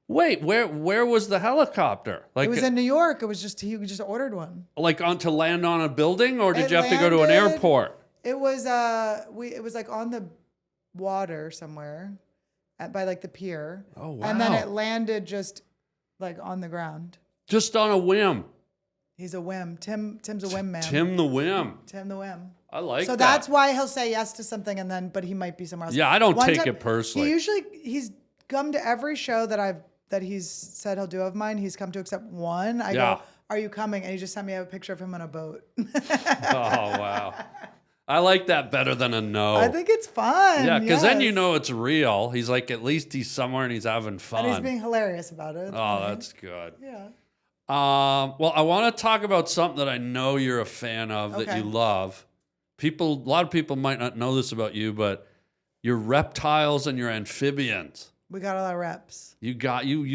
Wait, where was the helicopter? Like It was in New York. It was just, he just ordered one. like on to land on a building, or did It you have to go to an landed- airport? It was, it was like on the water somewhere by like the pier. Oh, wow. And then it landed just like on the ground. Just on a whim. He's a whim. Tim's a whim man. Tim the Whim. Tim the whim. I like so that. that's why he'll say yes to something but he might be somewhere else. Yeah, I don't One take time- it personally. He's come to every show that he's said he'll do of mine. He's come to except one. I go, are you coming? And he just sent me a picture of him on a boat. Oh, wow. I like that better than a no. I think it's fun. Yeah, because then you yes. know it's real. He's like, at least he's somewhere and he's having fun. And he's being hilarious about it. It's Oh, funny. that's good. Yeah. Well, I want to talk about something that I know you're a fan of, that Okay. you love. A lot of people might not know this about you, but your reptiles and your amphibians. We got a lot of reps. You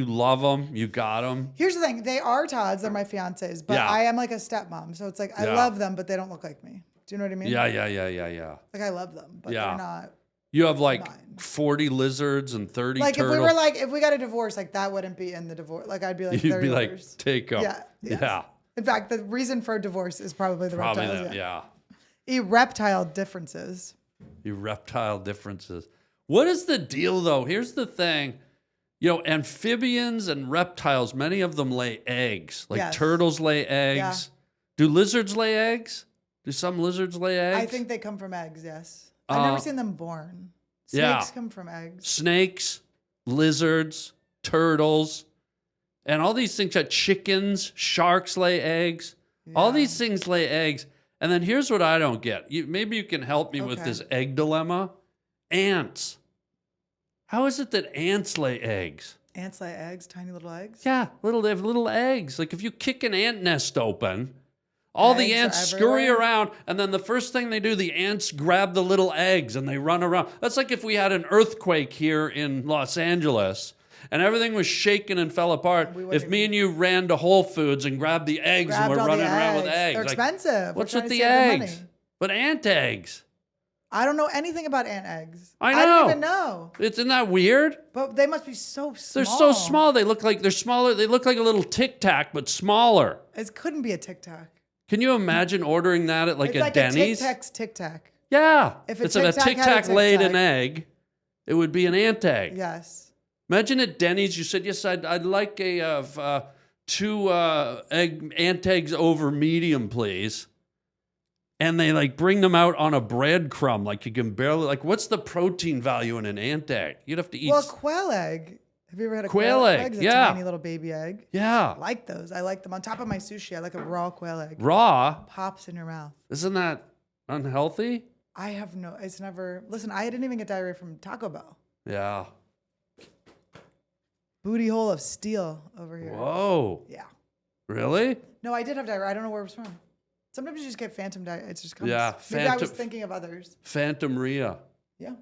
love them. You got them. Here's the thing. They are Todd's. They're my fiance's. But Yeah. I am like a stepmom. So it's like, I Yeah. love them, but they don't look like me. Do you know what I mean? Yeah. Like I love them, but Yeah. they're not. You have like Mine. 40 lizards and 30 Like turtles. if we got a divorce, like that wouldn't be in the divorce. Like I'd be like, You'd they're be like, yours. take them. Yeah. Yes. Yeah. In fact, the reason for divorce is probably the Probably reptiles. that. Yeah. Reptile differences. Your reptile differences. What is the deal, though? Here's the thing. Amphibians and reptiles, many of them lay eggs. Like Yes. turtles lay eggs. Yeah. Do lizards lay eggs? Do some lizards lay eggs? I think they come from eggs, yes. I've never seen them born. Snakes yeah. come from eggs. Snakes, lizards, turtles, and all these things. Chickens, sharks lay eggs. All Yeah. these things lay eggs. And then here's what I don't get. Maybe you can help me with Okay. this egg dilemma. Ants. How is it that ants lay eggs? Ants lay eggs, tiny little eggs. Yeah, they have little eggs. Like if you kick an ant nest open, all the Eggs are ants scurry everywhere. around, and then the first thing they do, the ants grab the little eggs and they run around. That's like if we had an earthquake here in Los Angeles and everything was shaken and fell apart. we wouldn't If me and you ran to Whole Foods and grabbed the eggs and Grabbed we're all running the around with eggs. eggs. They're like, expensive. what's We're with trying the to save the eggs? money. But ant eggs. I don't know anything about ant eggs. I I know. don't even know. Isn't that weird? But they must be so small. They're so small. They look like they're smaller. They look like a little Tic Tac, but smaller. It couldn't be a Tic Tac. Can you imagine ordering that at like It's a like Denny's? a Tic Tac's Tic Tac. Yeah. If a it's a Tic Tac Tic had a Tac Tic laid Tac. an egg, it would be an ant egg. Yes. Imagine at Denny's, you said, yes, I'd like two ant eggs over medium, please. And they like bring them out on a breadcrumb, like you can barely, like what's the protein value in an ant egg? You'd have to eat. Well, a quail egg. Have you ever had a Quail quail egg, egg? It's yeah. a tiny little baby egg. Yeah. I like those. I like them. On top of my sushi, I like a raw quail egg. Raw? Pops in your mouth. Isn't that unhealthy? It's never, listen, I didn't even get diarrhea from Taco Bell. Yeah. Booty hole of steel over here. Whoa. Yeah. Really? No, I did have diarrhea. I don't know where it was from. Sometimes you just get phantom diarrhea. It just comes. Yeah, Maybe I was phantom- thinking of others. Phantom Rhea. Yeah.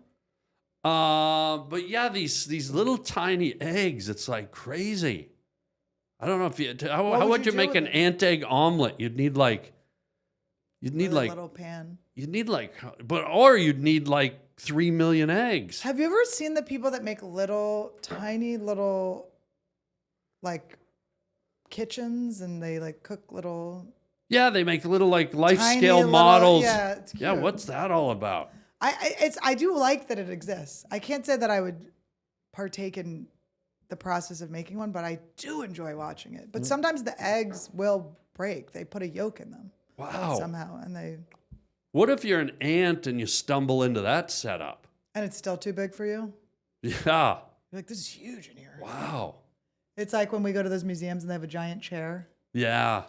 But yeah, these little tiny eggs, it's like crazy. I don't know if you, how would would you you do make with an it? ant egg omelet? You'd need like, With a little pan. or you'd need like 3 million eggs. Have you ever seen the people that make tiny little, like, kitchens and they like cook little Yeah, they make little like life tiny scale little- models. Yeah, it's cute. Yeah, what's that all about? I do like that it exists. I can't say that I would partake in the process of making one, but I do enjoy watching it. But sometimes the eggs will break. They put a yolk in them Wow. somehow, and What if you're an ant and you stumble into that setup? it's still too big for you. Yeah. You're like, this is huge in here. Wow. It's like when we go to those museums and they have a giant chair. Yeah.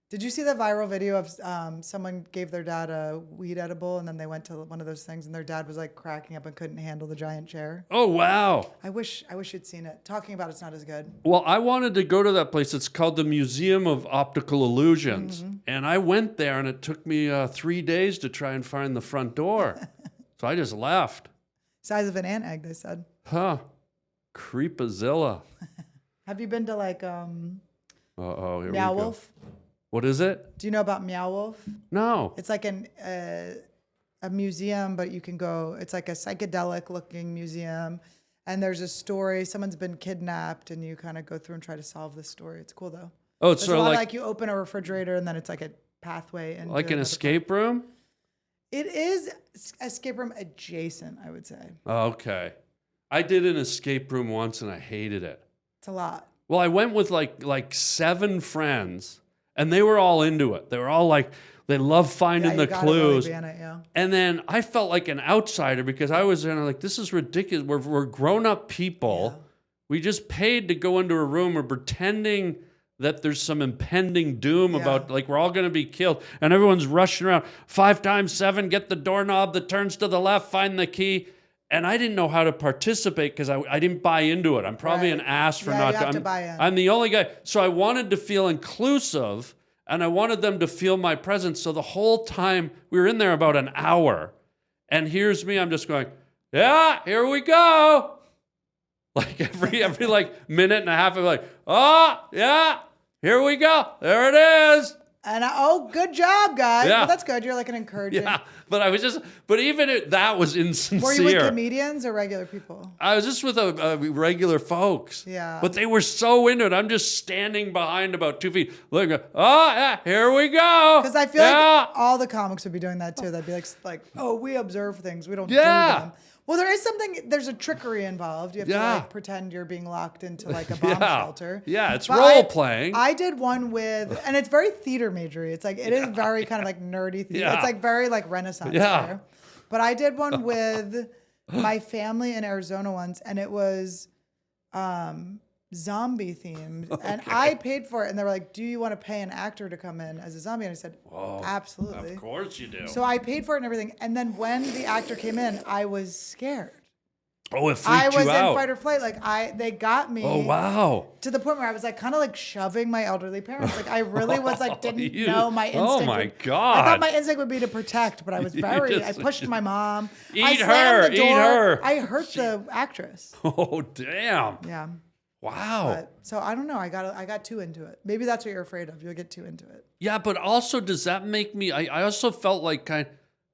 Did you see the viral video of someone gave their dad a weed edible and then they went to one of those things and their dad was like cracking up and couldn't handle the giant chair? Oh, wow. I wish you'd seen it. Talking about it's not as good. Well, I wanted to go to that place. It's called the Museum of Optical Illusions. And I went there and it took me 3 days to try and find the front door. So I just left. Size of an ant egg, they said. Huh. Creepazilla. Have you been to like Uh-oh, here Meow we go. Wolf? What is it? Do you know about Meow Wolf? No. It's like a museum, but you can go. It's like a psychedelic looking museum, and there's a story. Someone's been kidnapped, and you kind of go through and try to solve the story. It's cool though. Oh, it's There's sort a of lot like you open a refrigerator, and then it's like a pathway and an escape room? It is escape room adjacent, I would say. Oh, okay. I did an escape room once and I hated it. It's a lot. Well, I went with like 7 friends, And they were all into it. They were all like, they love finding the clues. Really be in it, yeah. And then I felt like an outsider because I was in like, this is ridiculous. We're grown-up people. Yeah. We just paid to go into a room. We're pretending that there's some impending doom about, like, we're all going to be killed. And everyone's rushing around. 5 times 7, get the doorknob that turns to the left, find the key. And I didn't know how to participate because I didn't buy into it. I'm probably an ass for not you have to buy in. I'm the only guy. So I wanted to feel inclusive. And I wanted them to feel my presence. So the whole time, we were in there about an hour. And here's me, I'm just going, yeah, here we go. Like every like minute and a half, I'm like, oh, yeah, here we go. There it is. And good job, guys. Yeah. Well, that's good. You're like an encouraging. Yeah, but even that was insincere. Were you with comedians or regular people? I was just with regular folks. Yeah. But they were so into it. I'm just standing behind about 2 feet. Look, oh, yeah, here we go. Because I feel like all the comics would be doing that too. They'd be like, oh, we observe things. We don't do them. Well, there's a trickery involved. You have to like pretend you're being locked into like a bomb shelter. Yeah, it's role playing. I did one with, and it's very theater majory. It's like, it is very kind of like nerdy theater. Yeah. It's like very like Renaissance there. But I did one with my family in Arizona once, and it was zombie themed. Okay. And I paid for it, and they were like, do you want to pay an actor to come in as a zombie? And I said, absolutely. Of course you do. So I paid for it and everything. And then when the actor came in, I was scared. Oh, it freaked you out. I was in fight or flight. Like they got me. Oh, wow. To the point where I was like kind of like shoving my elderly parents. Like I really was like, didn't know my instinct. Oh my God. I thought my instinct would be to protect, but I was I pushed my mom. I Eat slammed the door. Eat her. I hurt the actress. Oh, damn. Yeah. Wow. But, so I don't know. I got too into it. Maybe that's what you're afraid of. You'll get too into it. Yeah, but also does that make me, I also felt like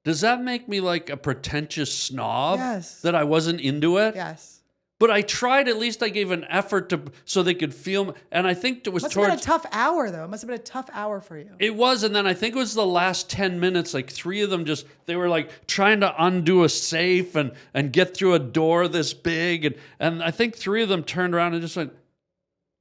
does that make me like a pretentious snob? Yes. That I wasn't into it? Yes. But I tried, at least I gave an effort so they could feel, and I think it was must have been a tough hour though. It must have been a tough hour for you. It was, and then I think it was the last 10 minutes, like 3 of them they were like trying to undo a safe and get through a door this big, and I think 3 of them turned around and just went,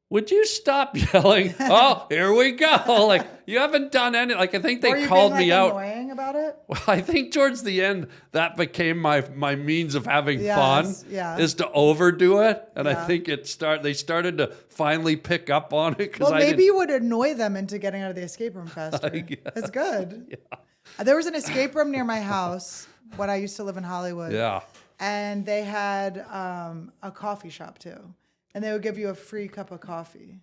would you stop yelling? Oh, here we go. Like, you haven't done any, like, I think they called me out. Were you being like annoying about it? Well, I think towards the end, that became my means of having fun, is to overdo it. And I think they started to finally pick up on it. Well, maybe you would annoy them into getting out of the escape room faster. That's good. Yeah. There was an escape room near my house when I used to live in Hollywood. Yeah. And they had a coffee shop too. And they would give you a free cup of coffee.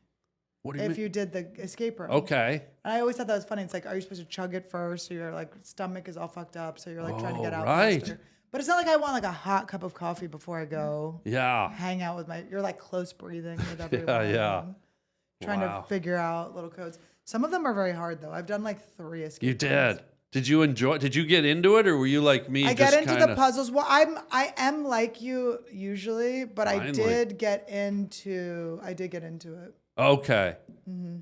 What do you mean? If you did the escape room. Okay. And I always thought that was funny. It's like, are you supposed to chug it first? So your like stomach is all fucked up. So you're like trying to get out faster. But it's not like I want like a hot cup of coffee before I go. Yeah. Hang out with you're like close breathing with everyone. Yeah. Trying to figure out little codes. Some of them are very hard though. I've done like 3 escape rooms. You did. Did you get into it, or were you like me? I get into the puzzles. Well, I am like you usually, but I did get into it. Okay. Mm-hmm.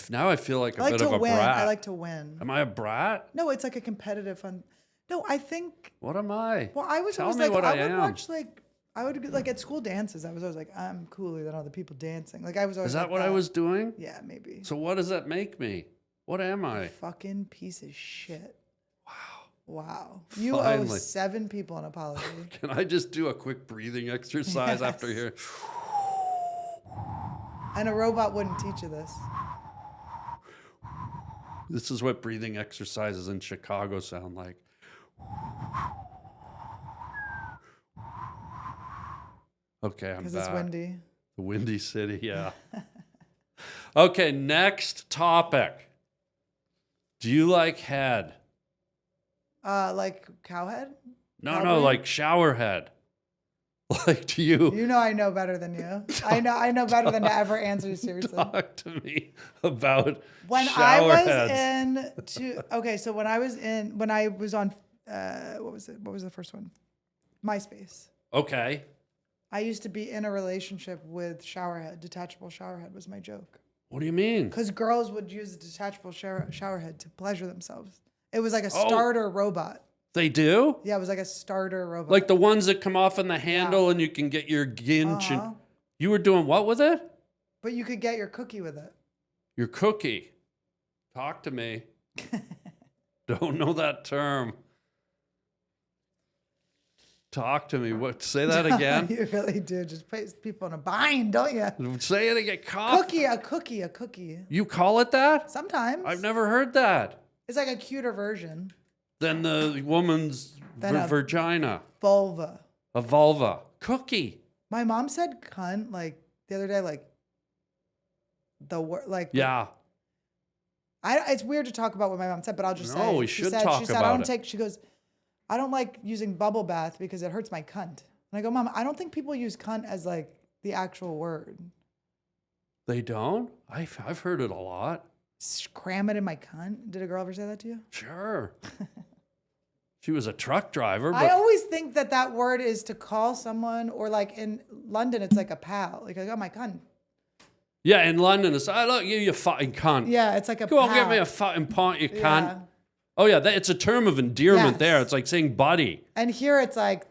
Now I feel like a bit of a brat. I like to win. Am I a brat? No, it's like a competitive fun. No, I think. What am I? Well, I was Tell always me like, what I am. would watch I would like at school dances. I was always like, I'm cooler than other people dancing. Like I was always. Is that like what I was doing? Yeah, maybe. So what does that make me? What am I? Fucking piece of shit. Wow. You owe 7 people an apology. Can I just do a quick breathing exercise after here? And a robot wouldn't teach you this. This is what breathing exercises in Chicago sound like. Okay, I'm back. Because it's windy. The Windy City, yeah. Okay, next topic. Do you like head? Like cowhead? No, like shower head. Like, do you? You know I know better than you. I know better than to ever answer seriously. Talk to me about when shower I was heads. So when I was on what was the first one? MySpace. Okay. I used to be in a relationship with showerhead. Detachable showerhead was my joke. What do you mean? Because girls would use a detachable showerhead to pleasure themselves. It was like a starter robot. They do? Yeah, it was like a starter robot. Like the ones that come off in the handle and you can get your ginch. And you were doing what with it? But you could get your cookie with it. Your cookie? Talk to me. Don't know that term. Talk to me. What? Say that again. You really do. Just put people in a bind, don't you? Say it again. A cookie. You call it that? Sometimes. I've never heard that. It's like a cuter version. Than the woman's vagina. Vulva. A vulva. Cookie. My mom said cunt like the other day, like the word, like yeah. It's weird to talk about what my mom said, but I'll just say. No, we should talk she said, about it. She goes, I don't like using bubble bath because it hurts my cunt. And I go, Mom, I don't think people use cunt as like the actual word. They don't? I've heard it a lot. Cram it in my cunt. Did a girl ever say that to you? Sure. She was a truck driver. But I always think that word is to call someone, or like in London, it's like a pal. Like, I got my cunt. Yeah, in London, it's, I look you fucking cunt. Yeah, it's like a Go pal. on, give me a fucking pint, you Yeah. cunt. Oh yeah, it's a term of endearment Yes. there. It's like saying buddy. And here it's like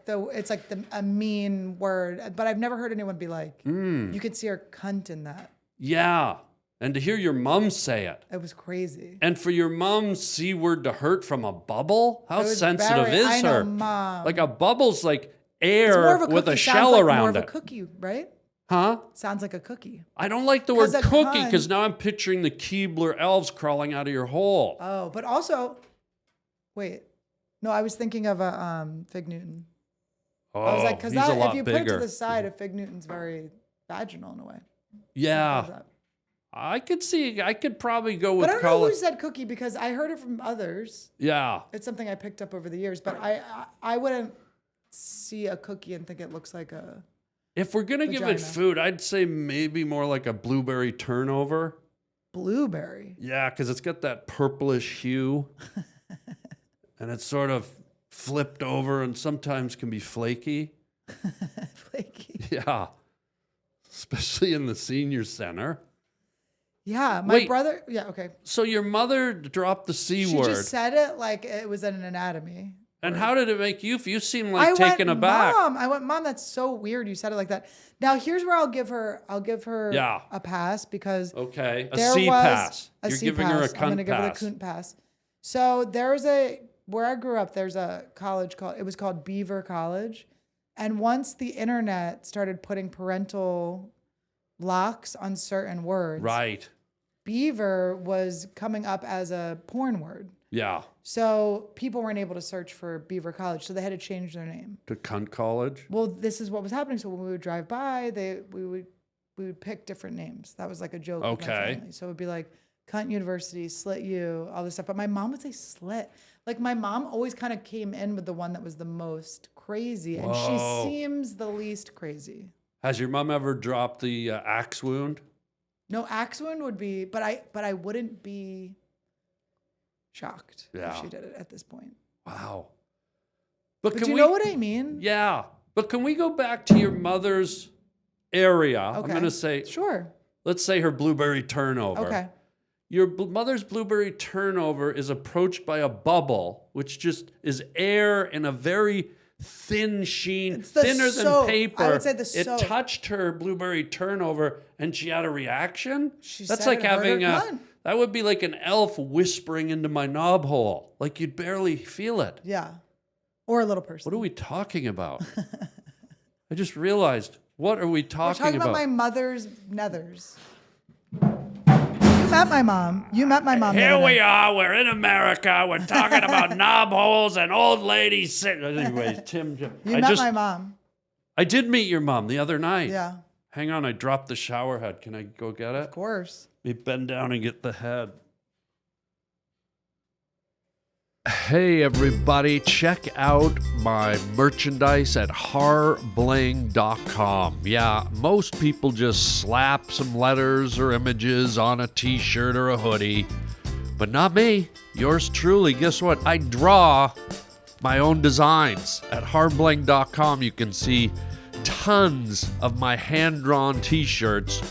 a mean word, but I've never heard anyone be like, you could see her cunt in that. Yeah. And to hear your mom say it. It was crazy. And for your mom's C word to hurt from a bubble? How It was sensitive is I know, her? Mom. Like a bubble's like It's more air of a with cookie. a Sounds shell like around more of it. a cookie, right? Huh? Sounds like a cookie. I don't like the word 'Cause a cookie cunt- because now I'm picturing the Keebler elves crawling out of your hole. Oh, but also, wait. No, I was thinking of a Fig Newton. Oh, I was like, because he's a lot if you put it bigger. to the side, a Fig Newton's very vaginal in a way. Yeah. I could probably go with But I don't know color. who said cookie because I heard it from others. Yeah. It's something I picked up over the years, but I wouldn't see a cookie and think it looks like a If we're going to give it Vagina. food, I'd say maybe more like a blueberry turnover. blueberry. Yeah, because it's got that purplish hue. And it's sort of flipped over and sometimes can be flaky. Flaky. Yeah. Especially in the senior center. Yeah, my Wait. brother. Yeah, okay. So your mother dropped the C She word. just said it like it was in an anatomy. And how did it make you feel? You seem like I taken went, aback. Mom, that's so weird. You said it like that. Now here's where I'll give her Yeah. a pass because Okay. A there C was pass. a You're C giving pass. her a I'm cunt gonna give her pass. the cunt pass. So where I grew up, there's a college called Beaver College. And once the internet started putting parental locks on certain words, Right. Beaver was coming up as a porn word. Yeah. So people weren't able to search for Beaver College, so they had to change their name. To cunt college. Well, this is what was happening. So when we would drive by, we would pick different names. That was like a joke with my Okay. family. So it would be like Cunt University, Slit U, all this stuff. But my mom would say Slit. Like my mom always kind of came in with the one that was the most crazy, and Whoa. she seems the least crazy. Has your mom ever dropped the axe wound? No, axe wound would be, but I wouldn't be shocked Yeah. if she did it at this point. Wow. But can do you we, know what I mean? Yeah. But can we go back to your mother's area? I'm Okay. going to say, Sure. let's say her blueberry turnover. Okay. Your mother's blueberry turnover is approached by a bubble, which just is air in a very thin sheen, It's the thinner soap. than paper. I would say the It soap. touched her blueberry turnover and she had a reaction. She That's said like it hurt her having cunt. that would be like an elf whispering into my knob hole. Like you'd barely feel it. Yeah. Or a little person. What are we talking about? I just realized. What are we We're talking, talking about my mother's nethers. You met my mom. the Here other we night. are. We're in America. We're talking about knob holes and old ladies sitting. Anyways, Tim. You met my mom. I did meet your mom the other night. Yeah, Hang on. I dropped the shower head. Can I go get it? of course. Let me bend down and get the head. Hey everybody, check out my merchandise at harbling.com. Yeah, most people just slap some letters or images on a t-shirt or a hoodie, but not me. Yours truly. Guess what? I draw my own designs. At harbling.com you can see tons of my hand-drawn t-shirts.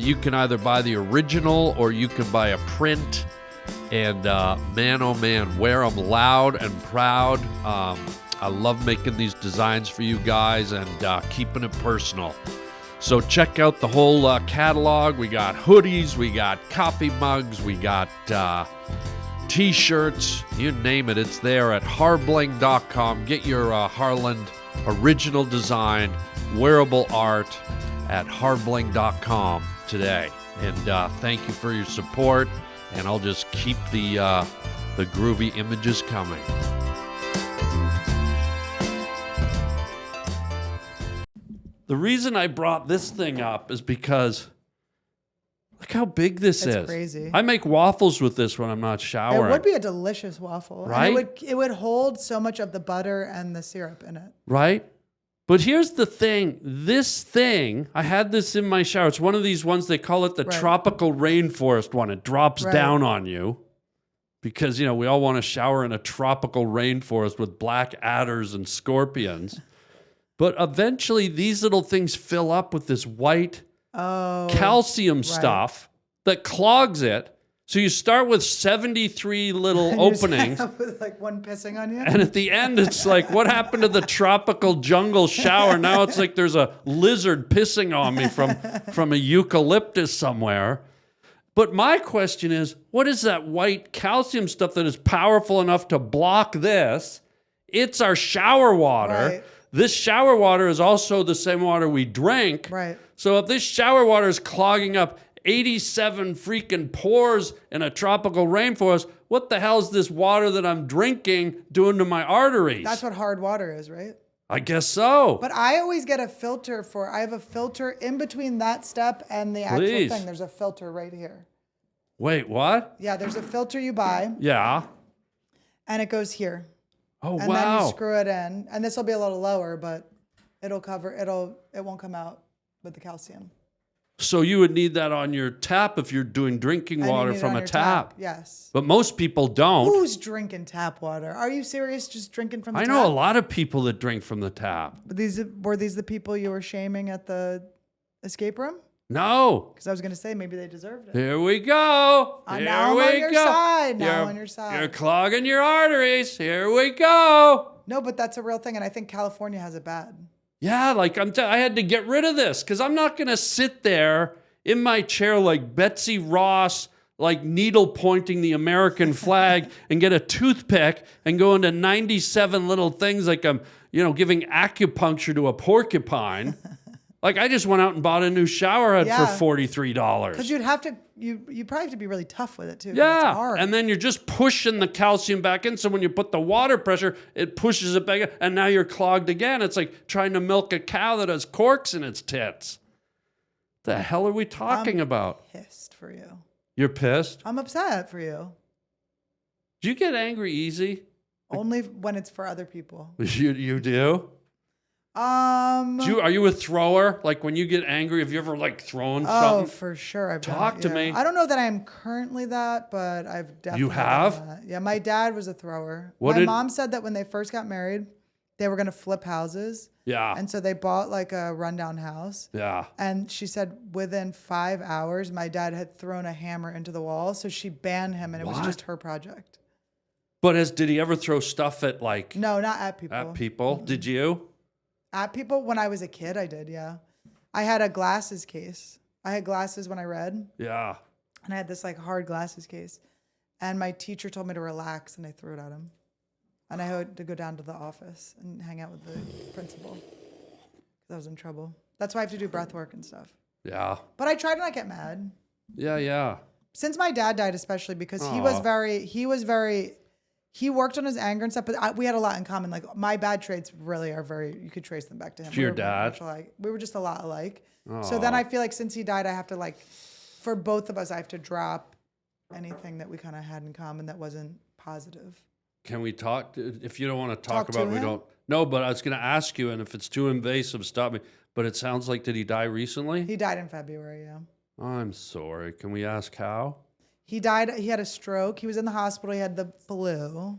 You can either buy the original or you can buy a print. And man, oh man, wear them loud and proud. I love making these designs for you guys and keeping it personal. So check out the whole catalog. We got hoodies, we got coffee mugs, we got t-shirts, you name it, it's there at harbling.com. Get your Harland original design, wearable art at harbling.com today. And thank you for your support, and I'll just keep the groovy images coming. The reason I brought this thing up is because look how big this is. It's crazy. I make waffles with this when I'm not showering. It would be a delicious waffle. Right? And it would hold so much of the butter and the syrup in it. Right? But here's the thing. This thing, I had this in my shower. It's one of these ones, they call it the tropical rainforest one. It drops down on you because, you know, we all want to shower in a tropical rainforest with black adders and scorpions. But eventually these little things fill up with this white calcium stuff that clogs it. So you start with 73 little openings. With like one pissing on you. And at the end, it's like, what happened to the tropical jungle shower? Now it's like there's a lizard pissing on me from a eucalyptus somewhere. But my question is, what is that white calcium stuff that is powerful enough to block this? It's our shower water. Right. This shower water is also the same water we drink. Right. So if this shower water is clogging up 87 freaking pores in a tropical rainforest, what the hell is this water that I'm drinking doing to my arteries? That's what hard water is, right? I guess so. But I always get a filter I have a filter in between that step and the actual thing. There's a filter right here. Wait, what? Yeah, there's a filter you buy. Yeah. And it goes here. Oh, and then you screw it in. And this will be a little lower, but it won't come out with the calcium. So you would need that on your tap if you're doing drinking water from a tap. Yes. But most people don't. Who's drinking tap water? Are you serious? Just drinking from the tap? I know a lot of people that drink from the tap. But were these the people you were shaming at the escape room? No. Because I was going to say maybe they deserved it. Here we go. Now I'm on your side. Now I'm on your side. You're clogging your arteries. Here we go. No, but that's a real thing. And I think California has it bad. Yeah, like I had to get rid of this because I'm not going to sit there in my chair like Betsy Ross, like needle pointing the American flag and get a toothpick and go into 97 little things like I'm, giving acupuncture to a porcupine. Like I just went out and bought a new shower head for $43. Because you'd have to, you probably have to be really tough with it too. Yeah, it's hard. and then you're just pushing the calcium back in. So when you put the water pressure, it pushes it back in, and now you're clogged again. It's like trying to milk a cow that has corks in its tits. The hell are we talking about? Pissed for you. You're pissed? I'm upset for you. Do you get angry easy? Only when it's for other people. You do? Are you a thrower? Like when you get angry, have you ever like thrown something? Oh, for sure. I've Talk to me. I don't know that I am currently that, but I've definitely. You have? done that. Yeah, my dad was a thrower. My mom said that when they first got married, they were going to flip houses. Yeah. And so they bought like a rundown house. Yeah. And she said within 5 hours, my dad had thrown a hammer into the wall. So she banned him, and it was just her project. But did he ever throw stuff at like? No, not at people. At people? Mm-hmm. Did you? At people when I was a kid, I did, yeah. I had a glasses case. I had glasses when I read. Yeah. And I had this like hard glasses case. And my teacher told me to relax, and I threw it at him. And I had to go down to the office and hang out with the principal because I was in trouble. That's why I have to do breath work and stuff. Yeah. But I try to not get mad. Yeah, yeah. Since my dad died, especially because he worked on his anger and stuff, but we had a lot in common. Like my bad traits really are you could trace them back to him. To your dad? We were just a lot alike. So then I feel like since he died, I have to for both of us, I have to drop anything that we kind of had in common that wasn't positive. Can we talk? If you don't want to talk about it, we don't. No, but I was going to ask you, and if it's too invasive, stop me. But it sounds like, did he die recently? He died in February, yeah. I'm sorry. Can we ask how? He died. He had a stroke. He was in the hospital. He had the flu.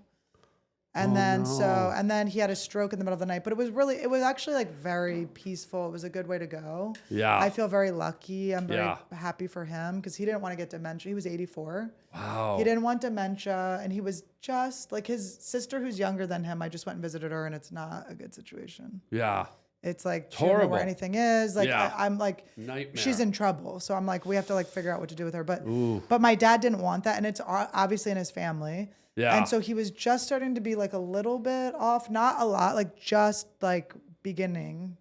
And then he had a stroke in the middle of the night. But it was actually like very peaceful. It was a good way to go. Yeah. I feel very lucky. I'm very happy for him because he didn't want to get dementia. He was 84. Wow. He didn't want dementia. And he was just like his sister who's younger than him. I just went and visited her, and it's not a good situation. Yeah. It's like she don't know where anything is. Like I'm like, nightmare. She's in trouble. So I'm like, we have to like figure out what to do with her. But my dad didn't want that, and it's obviously in his family. Yeah. And so he was just starting to be like a little bit off, not a lot, like just like beginning.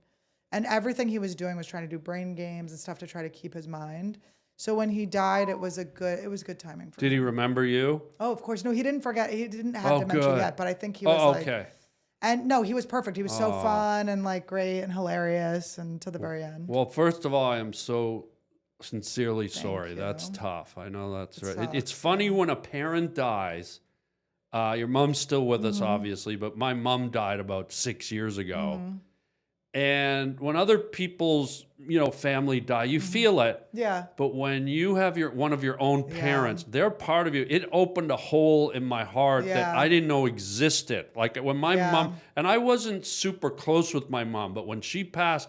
And everything he was doing was trying to do brain games and stuff to try to keep his mind. So when he died, it was good timing for him. Did he remember you? Oh, of course. No, he didn't forget. He didn't have dementia yet, but I think he was okay. And no, he was perfect. He was so fun and like great and hilarious and to the very end. Well, first of all, I am so sincerely sorry. you. That's tough. I know that's right. tough, It's funny when a parent dies. Your mom's still with us, obviously, but my mom died about 6 years ago. And when other people's, family die, you feel it. Yeah. But when you have one of your own parents, they're part of you. It opened a hole in my heart that I didn't know existed. Like when my mom, and I wasn't super close with my mom, but when she passed,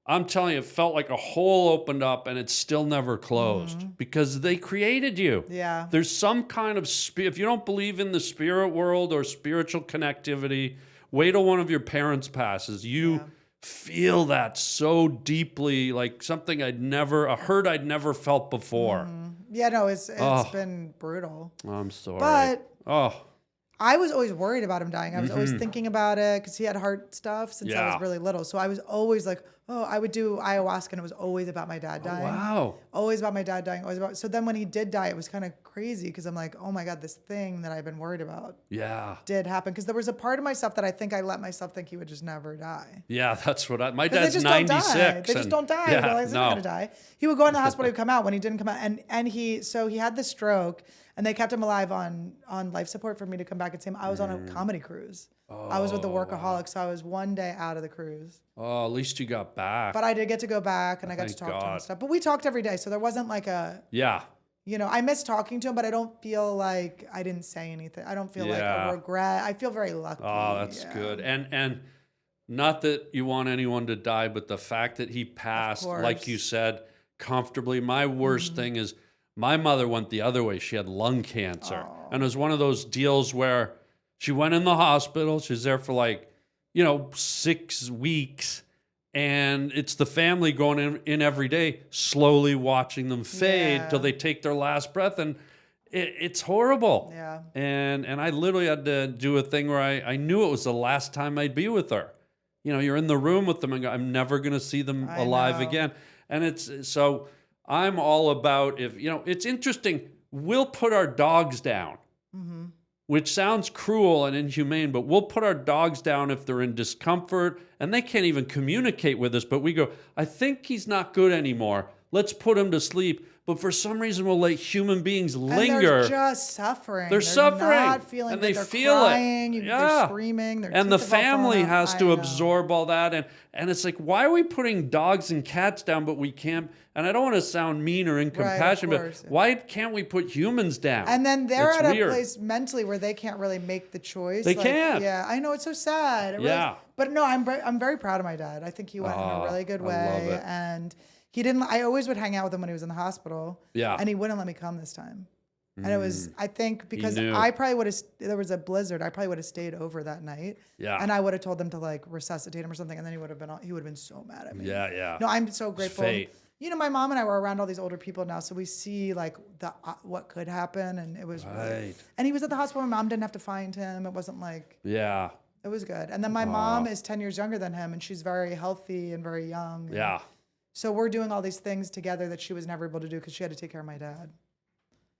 I'm telling you, it felt like a hole opened up and it's still never closed because they created you. Yeah. There's some kind of if you don't believe in the spirit world or spiritual connectivity, wait till one of your parents passes. You feel that so deeply, like something a hurt I'd never felt before. Yeah, no, it's been brutal. I'm sorry. But I was always worried about him dying. I was always thinking about it because he had heart stuff since I was really little. So I was always like, I would do ayahuasca and it was always about my dad dying. Wow. Always about my dad dying. So then when he did die, it was kind of crazy because I'm like, oh my God, this thing that I've been worried about did happen. Because there was a part of myself that I think I let myself think he would just never die. Yeah, that's what my dad's 96. They just don't die. Yeah, They're like, he's not gonna die. He would go in the hospital, he'd come out. When he didn't come out, and he had the stroke, and they kept him alive on life support for me to come back and see him. I was on a comedy cruise. I was with the Workaholics, so I was one day out of the cruise. Oh, at least you got back. But I did get to go back, and I got to talk to him and stuff. But we talked every day, so there wasn't like a I miss talking to him, but I don't feel like I didn't say anything. I don't feel like a regret. I feel very lucky. Oh, that's good. And not that you want anyone to die, but the fact that he passed, like you said, comfortably. My worst thing is my mother went the other way. She had lung cancer. And it was one of those deals where she went in the hospital. She was there for 6 weeks. And it's the family going in every day, slowly watching them fade till they take their last breath. And it's horrible. Yeah. And I literally had to do a thing where I knew it was the last time I'd be with her. You're in the room with them and go, I'm never going to see them alive again. And so I'm all about it's interesting. We'll put our dogs down. Which sounds cruel and inhumane, but we'll put our dogs down if they're in discomfort and they can't even communicate with us. But we go, I think he's not good anymore. Let's put him to sleep. But for some reason, we'll let human beings linger. And they're just suffering. They're suffering. Not feeling and good. they They're feel crying. it. They're screaming. And the family has to absorb all that. And it's like, why are we putting dogs and cats down, but we can't? And I don't want to sound mean or incompassionate, but why can't we put humans down? And then they're at a place mentally where they can't really make the choice. They can't. Yeah, I know. It's so sad. But no, I'm very proud of my dad. I think he went in a really good way. I love it. And he didn't. I always would hang out with him when he was in the hospital. Yeah. And he wouldn't let me come this time. And it was, I think, because I probably would have, there was a blizzard, I probably would have stayed over that night. Yeah. And I would have told them to resuscitate him or something. And then he would have been so mad at me. Yeah, yeah. No, I'm so grateful. It's fate. My mom and I were around all these older people now. So we see what could happen. And it was really, and he was at the hospital. My mom didn't have to find him. It wasn't it was good. And then my mom is 10 years younger than him and she's very healthy and very young. Yeah. So we're doing all these things together that she was never able to do because she had to take care of my dad.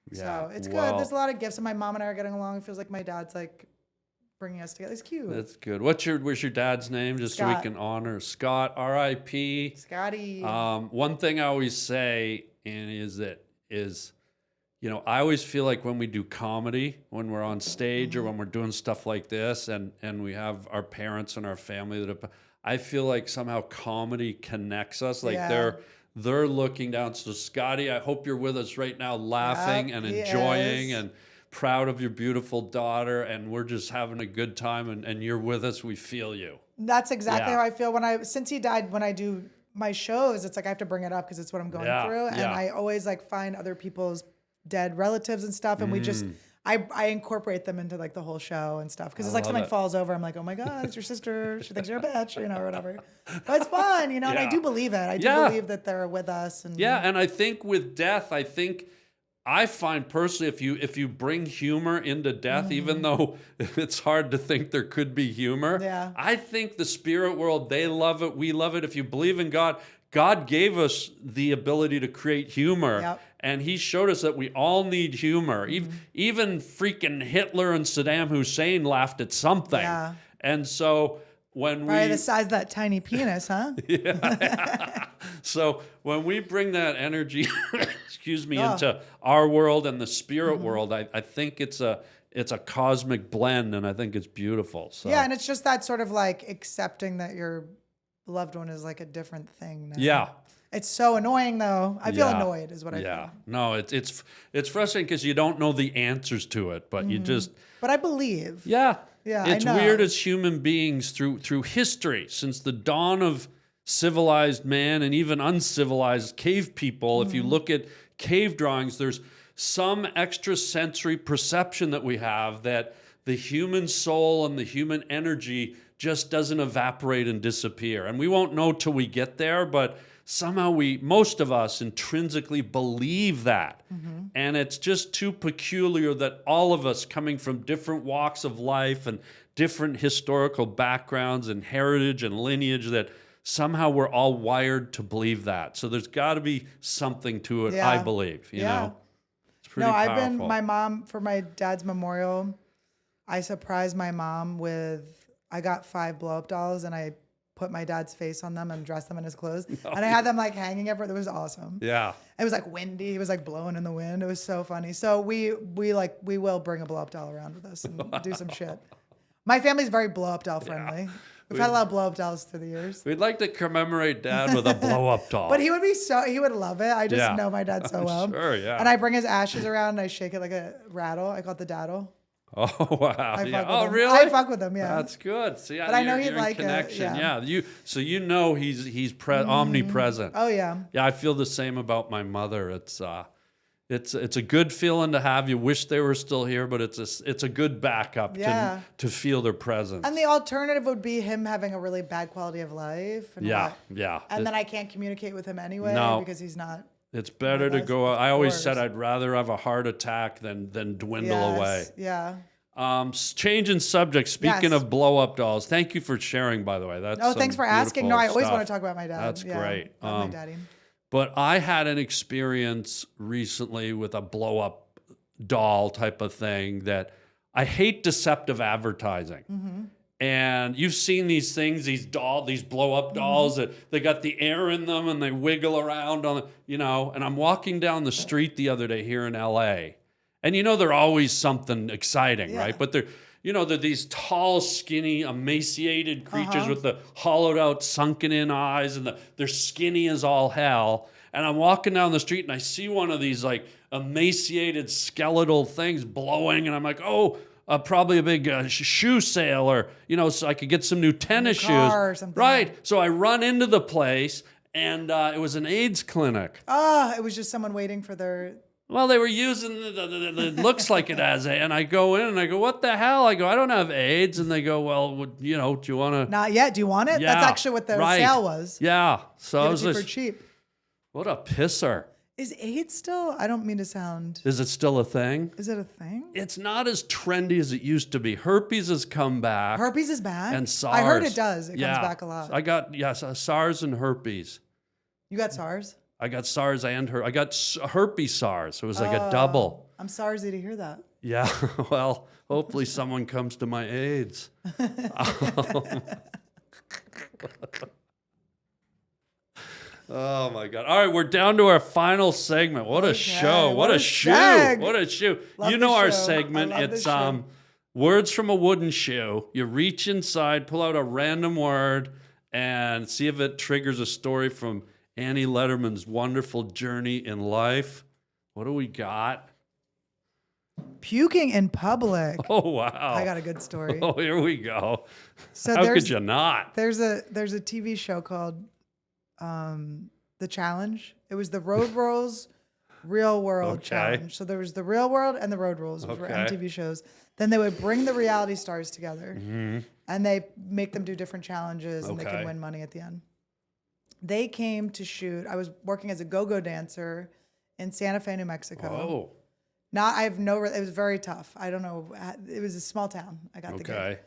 Yeah. So it's good. There's a lot of gifts, and my mom and I are getting along. It feels like my dad's bringing us together. It's cute. That's good. What's your dad's name, just Scott. so we can honor Scott? R.I.P. Scotty. One thing I always say, Annie, is I always feel like when we do comedy, when we're on stage or when we're doing stuff like this, and we have our parents and our family I feel like somehow comedy connects us. They're looking down. So Scotty, I hope you're with us right now, laughing and enjoying and proud of your beautiful daughter. And we're just having a good time and you're with us. We feel you. That's exactly how I feel since he died, when I do my shows, it's I have to bring it up because it's what I'm going through. And I always find other people's dead relatives and stuff. And I incorporate them into like the whole show and stuff because it's like love something it. falls over. I'm like, oh my god, it's your sister. She thinks you're a bitch, or whatever. But it's fun, and I Yeah. do believe it. I do Yeah. believe that they're with us. And Yeah, and I think with death, I find personally if you bring humor into death, even though it's hard to think there could be humor, Yeah. I think the spirit world, they love it, we love it. If you believe in God, God gave us the ability to create humor. Yep. And he showed us that we all need humor. Mm-hmm. Even freaking Hitler and Saddam Hussein laughed at something. Yeah. And so when Probably we the size of that tiny penis, huh? So when we bring that energy, excuse me, Oh. into our world and the spirit world, I think it's a cosmic blend, and I think it's beautiful. So Yeah, and it's just that sort of like accepting that your loved one is like a different thing now. yeah. It's so annoying though. I feel Yeah. annoyed is what I Yeah, feel. no, it's frustrating because you don't know the answers to it, but you just But I believe. yeah, Yeah, I It's know. weird as human beings through history, since the dawn of civilized man and even uncivilized cave people. If you look at cave drawings, there's some extrasensory perception that we have that the human soul and the human energy just doesn't evaporate and disappear. And we won't know till we get there, but somehow most of us intrinsically believe that. And it's just too peculiar that all of us coming from different walks of life and different historical backgrounds and heritage and lineage, that somehow we're all wired to believe that. So there's got to be something to it, I Yeah. believe, you Yeah. know? It's pretty No, powerful. I've been, my mom, for my dad's memorial, I surprised my mom with, I got 5 blow-up dolls and I put my dad's face on them and dressed them in his clothes. And I had them like hanging everywhere. It was awesome. Yeah. It was like windy. It was like blowing in the wind. It was so funny. So we will bring a blow-up doll around with us and do some shit. My family's very blow-up doll friendly. We've had a lot of blow-up dolls through the years. We'd like to commemorate Dad with a blow-up doll. But he would love it. I just Yeah. know my dad so well. Sure, yeah. And I bring his ashes around and I shake it like a rattle. I call it the daddle. Oh, wow. I Yeah. fuck with Oh, him. really? I fuck with him, yeah. That's good. See, But I know he'd you're in like it, connection. yeah. So you know he's omnipresent. Oh yeah. Yeah, I feel the same about my mother. It's a good feeling to have. You wish they were still here, but it's a good backup Yeah. to feel their presence. And the alternative would be him having a really bad quality of life. And yeah, what- yeah. And then I can't communicate with him anyway No. because he's not. It's better to that's go. I always worse. said I'd rather have a heart attack than dwindle Yes, away. Yeah. Changing subject. Speaking Yes. of blow up dolls, thank you for sharing. By the way, that's Oh, thanks some for asking. No, beautiful I always want stuff. to talk about my dad. That's Yeah, great. love my daddy. But I had an experience recently with a blow up doll type of thing that I hate deceptive advertising. Mm-hmm. And you've seen these things, these blow up dolls that they got the air in them and they wiggle around and I'm walking down the street the other day here in LA. And they're always something exciting, right? But they're these tall, skinny, emaciated creatures with the hollowed out, sunken in eyes, and they're skinny as all hell. And I'm walking down the street and I see one of these like emaciated skeletal things blowing, and I'm like, probably a big shoe sale, or so I could get some new tennis shoes, car or something. right? So I run into the place, and it was an AIDS clinic. Oh, it was just someone waiting for their. Well, they were using it looks like it has AIDS. And I go in and I go, what the hell? I go, I don't have AIDS. And they go, well, do you want to? Not yet. Do you want it? Yeah, That's actually what the right. sale was. Yeah. So I Give it was to you for just, cheap. what a pisser. Is AIDS still? I don't mean to sound. Is it still a thing? Is it a thing? It's not as trendy as it used to be. Herpes has come back. Herpes is back. And SARS. I heard it does. It Yeah. comes back a lot. I got, SARS and herpes. You got SARS? I got SARS and I got herpes SARS. It was like a double. I'm sorry to hear that. Yeah. Well, hopefully someone comes to my AIDS. Oh my God. All right, we're down to our final segment. What a show. What a shoe. seg. What a shoe. Love You the know our show. segment. I love the It's show. words from a wooden shoe. You reach inside, pull out a random word, and see if it triggers a story from Annie Lederman's wonderful journey in life. What do we got? Puking in public. Oh, wow. I got a good story. Oh, here we go. So How there's could you not? there's a TV show called The Challenge. It was the Road Rules Real World Okay. Challenge. So there was the Real World and the Road Rules, which were Okay. MTV shows. Then they would bring the reality stars together, Mm-hmm. and they make them do different challenges, and they Okay. can win money at the end. They came to shoot. I was working as a go-go dancer in Santa Fe, New Mexico. Oh, I have no. It was very tough. I don't know. It was a small town. I got the gig. okay.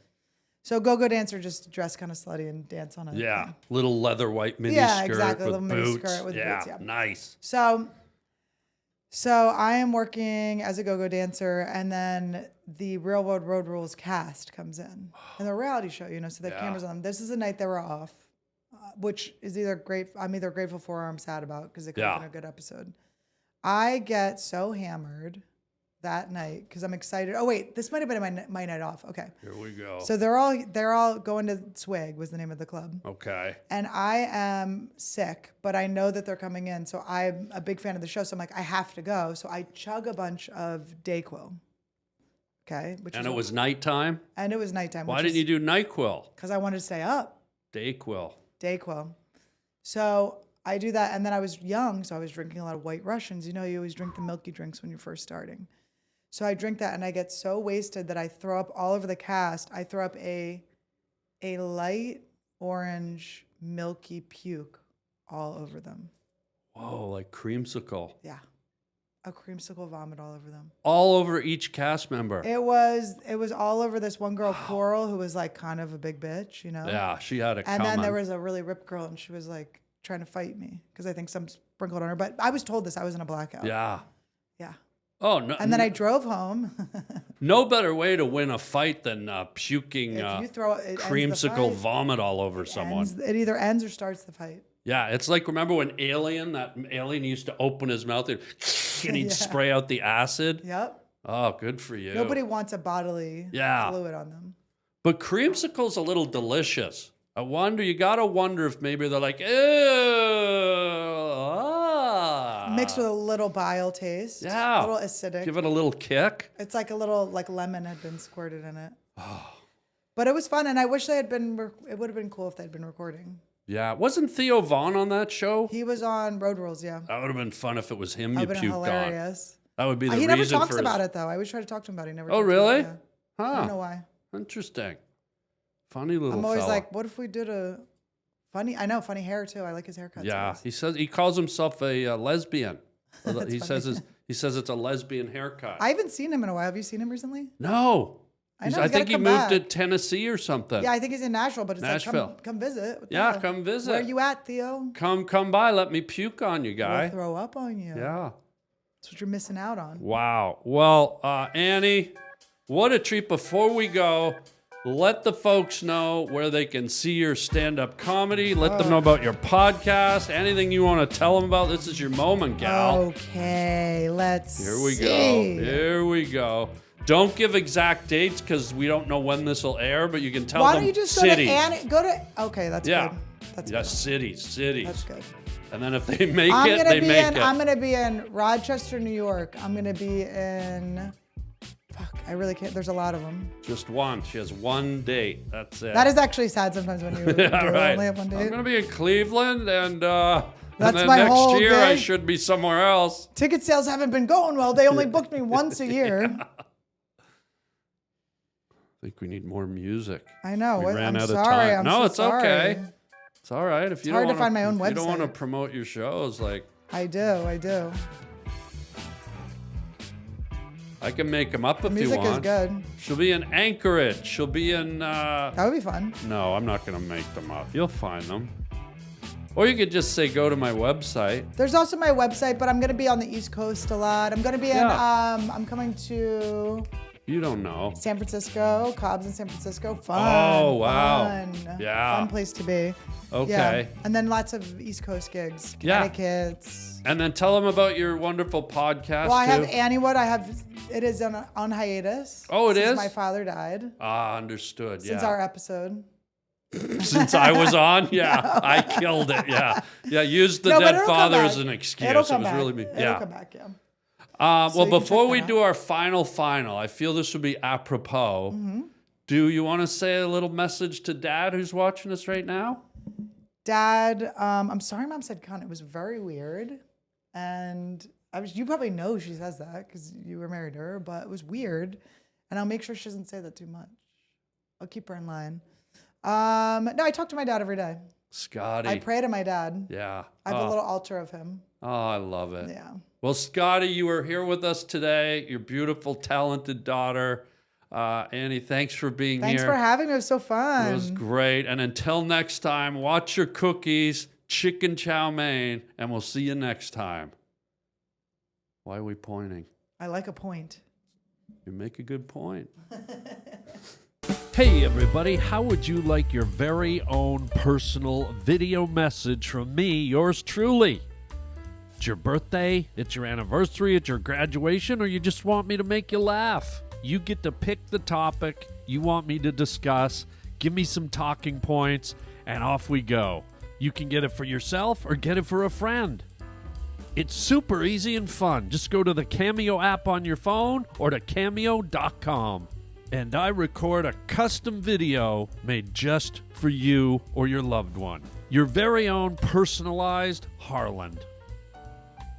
So go-go dancer, just dress kind of slutty and dance on a Yeah, thing. little leather white mini Yeah, skirt exactly, with little mini boots. skirt with yeah, boots, yeah. nice. So I am working as a go-go dancer, and then the Real World Road Rules cast comes in, and the reality show, so they have Yeah. cameras on them. This is a night they were off, which is I'm either grateful for or I'm sad about because it could have Yeah. been a good episode. I get so hammered that night because I'm excited. Oh wait, this might have been my night off. Okay. Here we go. So they're all going to Swig was the name of the club. Okay. And I am sick, but I know that they're coming in. So I'm a big fan of the show. So I'm like, I have to go. So I chug a bunch of Dayquil. Okay. And it was nighttime? And it was nighttime. Why didn't you do NyQuil? Because I wanted to stay up. Dayquil. Dayquil. So I do that. And then I was young. So I was drinking a lot of White Russians. You always drink the milky drinks when you're first starting. So I drink that and I get so wasted that I throw up all over the cast. I throw up a light orange milky puke all over them. Whoa, like creamsicle. Yeah. A creamsicle vomit all over them. All over each cast member. It was all over this one girl, Coral, who was like kind of a big bitch, Yeah, she had it And coming. then there was a really ripped girl and she was like trying to fight me because I think some sprinkled on her. But I was told this. I was in a blackout. Yeah. Yeah. Oh, no. And then I drove home. No better way to win a fight than puking If you throw it ends the creamsicle fight. vomit all over someone. It either ends or starts the fight. Yeah, it's like, remember when that alien used to open his mouth and he'd Yeah. spray out the acid? Yep. Oh, good for you. Nobody wants a bodily Yeah. fluid on them. But creamsicle's a little delicious. You gotta wonder if maybe they're like, ew, Mixed with a little bile taste. Yeah. A little acidic. give it a little kick. It's like a little lemon had been squirted in it. But it was fun, and I wish they had been. It would have been cool if they'd been recording. Yeah, wasn't Theo Vaughn on that show? He was on Road Rules, yeah. That would have been fun if it was him you That would have been puked on. hilarious. That would be the He reason never talks for about his... it though. I always try to talk to him about it. He never. Oh, talks about really? it, yeah. Huh. I don't know why. Interesting. Funny little I'm always fella. like, what if we did a funny? I know funny hair too. I like his haircut. Yeah, he calls himself a lesbian. he funny. says it's a lesbian haircut. I haven't seen him in a while. Have you seen him recently? No. I know, I he's think gotta he come moved back. to Tennessee or something. Yeah, I think he's in Nashville, but it's Nashville. like come visit. What the Yeah, hell? come visit. Where are you at, Theo? Come by. Let me puke on you, We'll guy. throw up on you. Yeah. That's what you're missing out on. Wow. Well, Annie, what a treat. Before we go, let the folks know where they can see your stand-up comedy. Let them know about your podcast. Anything you want to tell them about. This is your moment, gal. Okay, let's Here we see. go. Here we go. Don't give exact dates because we don't know when this will air, but you can tell Why them don't you just cities. go to Okay, that's Yeah. good. That's Yeah, good. cities. That's good. And then if they make I'm it, gonna they be make in. it. I'm gonna be in Rochester, New York. I'm gonna be in. Fuck, I really can't. There's a lot of them. Just one. She has one date. That's it. That is actually sad sometimes when you do right. only have one I'm date. going to be in Cleveland, and That's then my next whole year I gig. should be somewhere else. Ticket sales haven't been going well. They only booked me once a year. I think we need more music. I know. We ran I'm out sorry. of time. I'm no, so it's sorry. okay. It's all right. If you hard don't to wanna, find my own if you don't want to website. promote your shows, like I do. I can make them up if you Music want. is good. She'll be in Anchorage. She'll be in. That would be fun. No, I'm not going to make them up. You'll find them. Or you could just say, go to my website. There's also my website, but I'm gonna be on the East Coast a lot. I'm gonna be in. Yeah. I'm coming to You don't know. San Francisco, Cobb's in San Francisco. Fun. Oh, wow. Fun. Yeah. Fun place to be. Okay. Yeah. And then lots of East Coast gigs. Yeah. Connecticut. And then tell them about your wonderful podcast. Well, I have too. Annie Wood. It is on hiatus. Oh, it since is? My father died. Ah, understood. Since yeah. our episode. Since I was on, yeah, I killed it. Yeah, used the No, but dead it'll come father back. as an excuse. It'll It come was back. really me. It'll Yeah. come back, yeah. Well, you can before check we that do our final, I feel this would be apropos. Mm-hmm. Do you want to say a little message to Dad who's watching us right now? Dad, I'm sorry Mom said cunt. It was very weird. And You probably know she says that because you were married to her, but it was weird. And I'll make sure she doesn't say that too much. I'll keep her in line. No, I talk to my dad every day. Scotty. I pray to my dad. Yeah. I have a little altar of him. Oh, I love it. Yeah. Well, Scotty, you were here with us today. Your beautiful, talented daughter. Annie, thanks for being here. Thanks for having me. It was so fun. It was great. And until next time, watch your cookies, chicken chow mein, and we'll see you next time. Why are we pointing? I like a point. You make a good point. Hey everybody, how would you like your very own personal video message from me, yours truly? It's your birthday, it's your anniversary, it's your graduation, or you just want me to make you laugh? You get to pick the topic you want me to discuss, give me some talking points, and off we go. You can get it for yourself or get it for a friend. It's super easy and fun. Just go to the Cameo app on your phone or to cameo.com. And I record a custom video made just for you or your loved one. Your very own personalized Harland.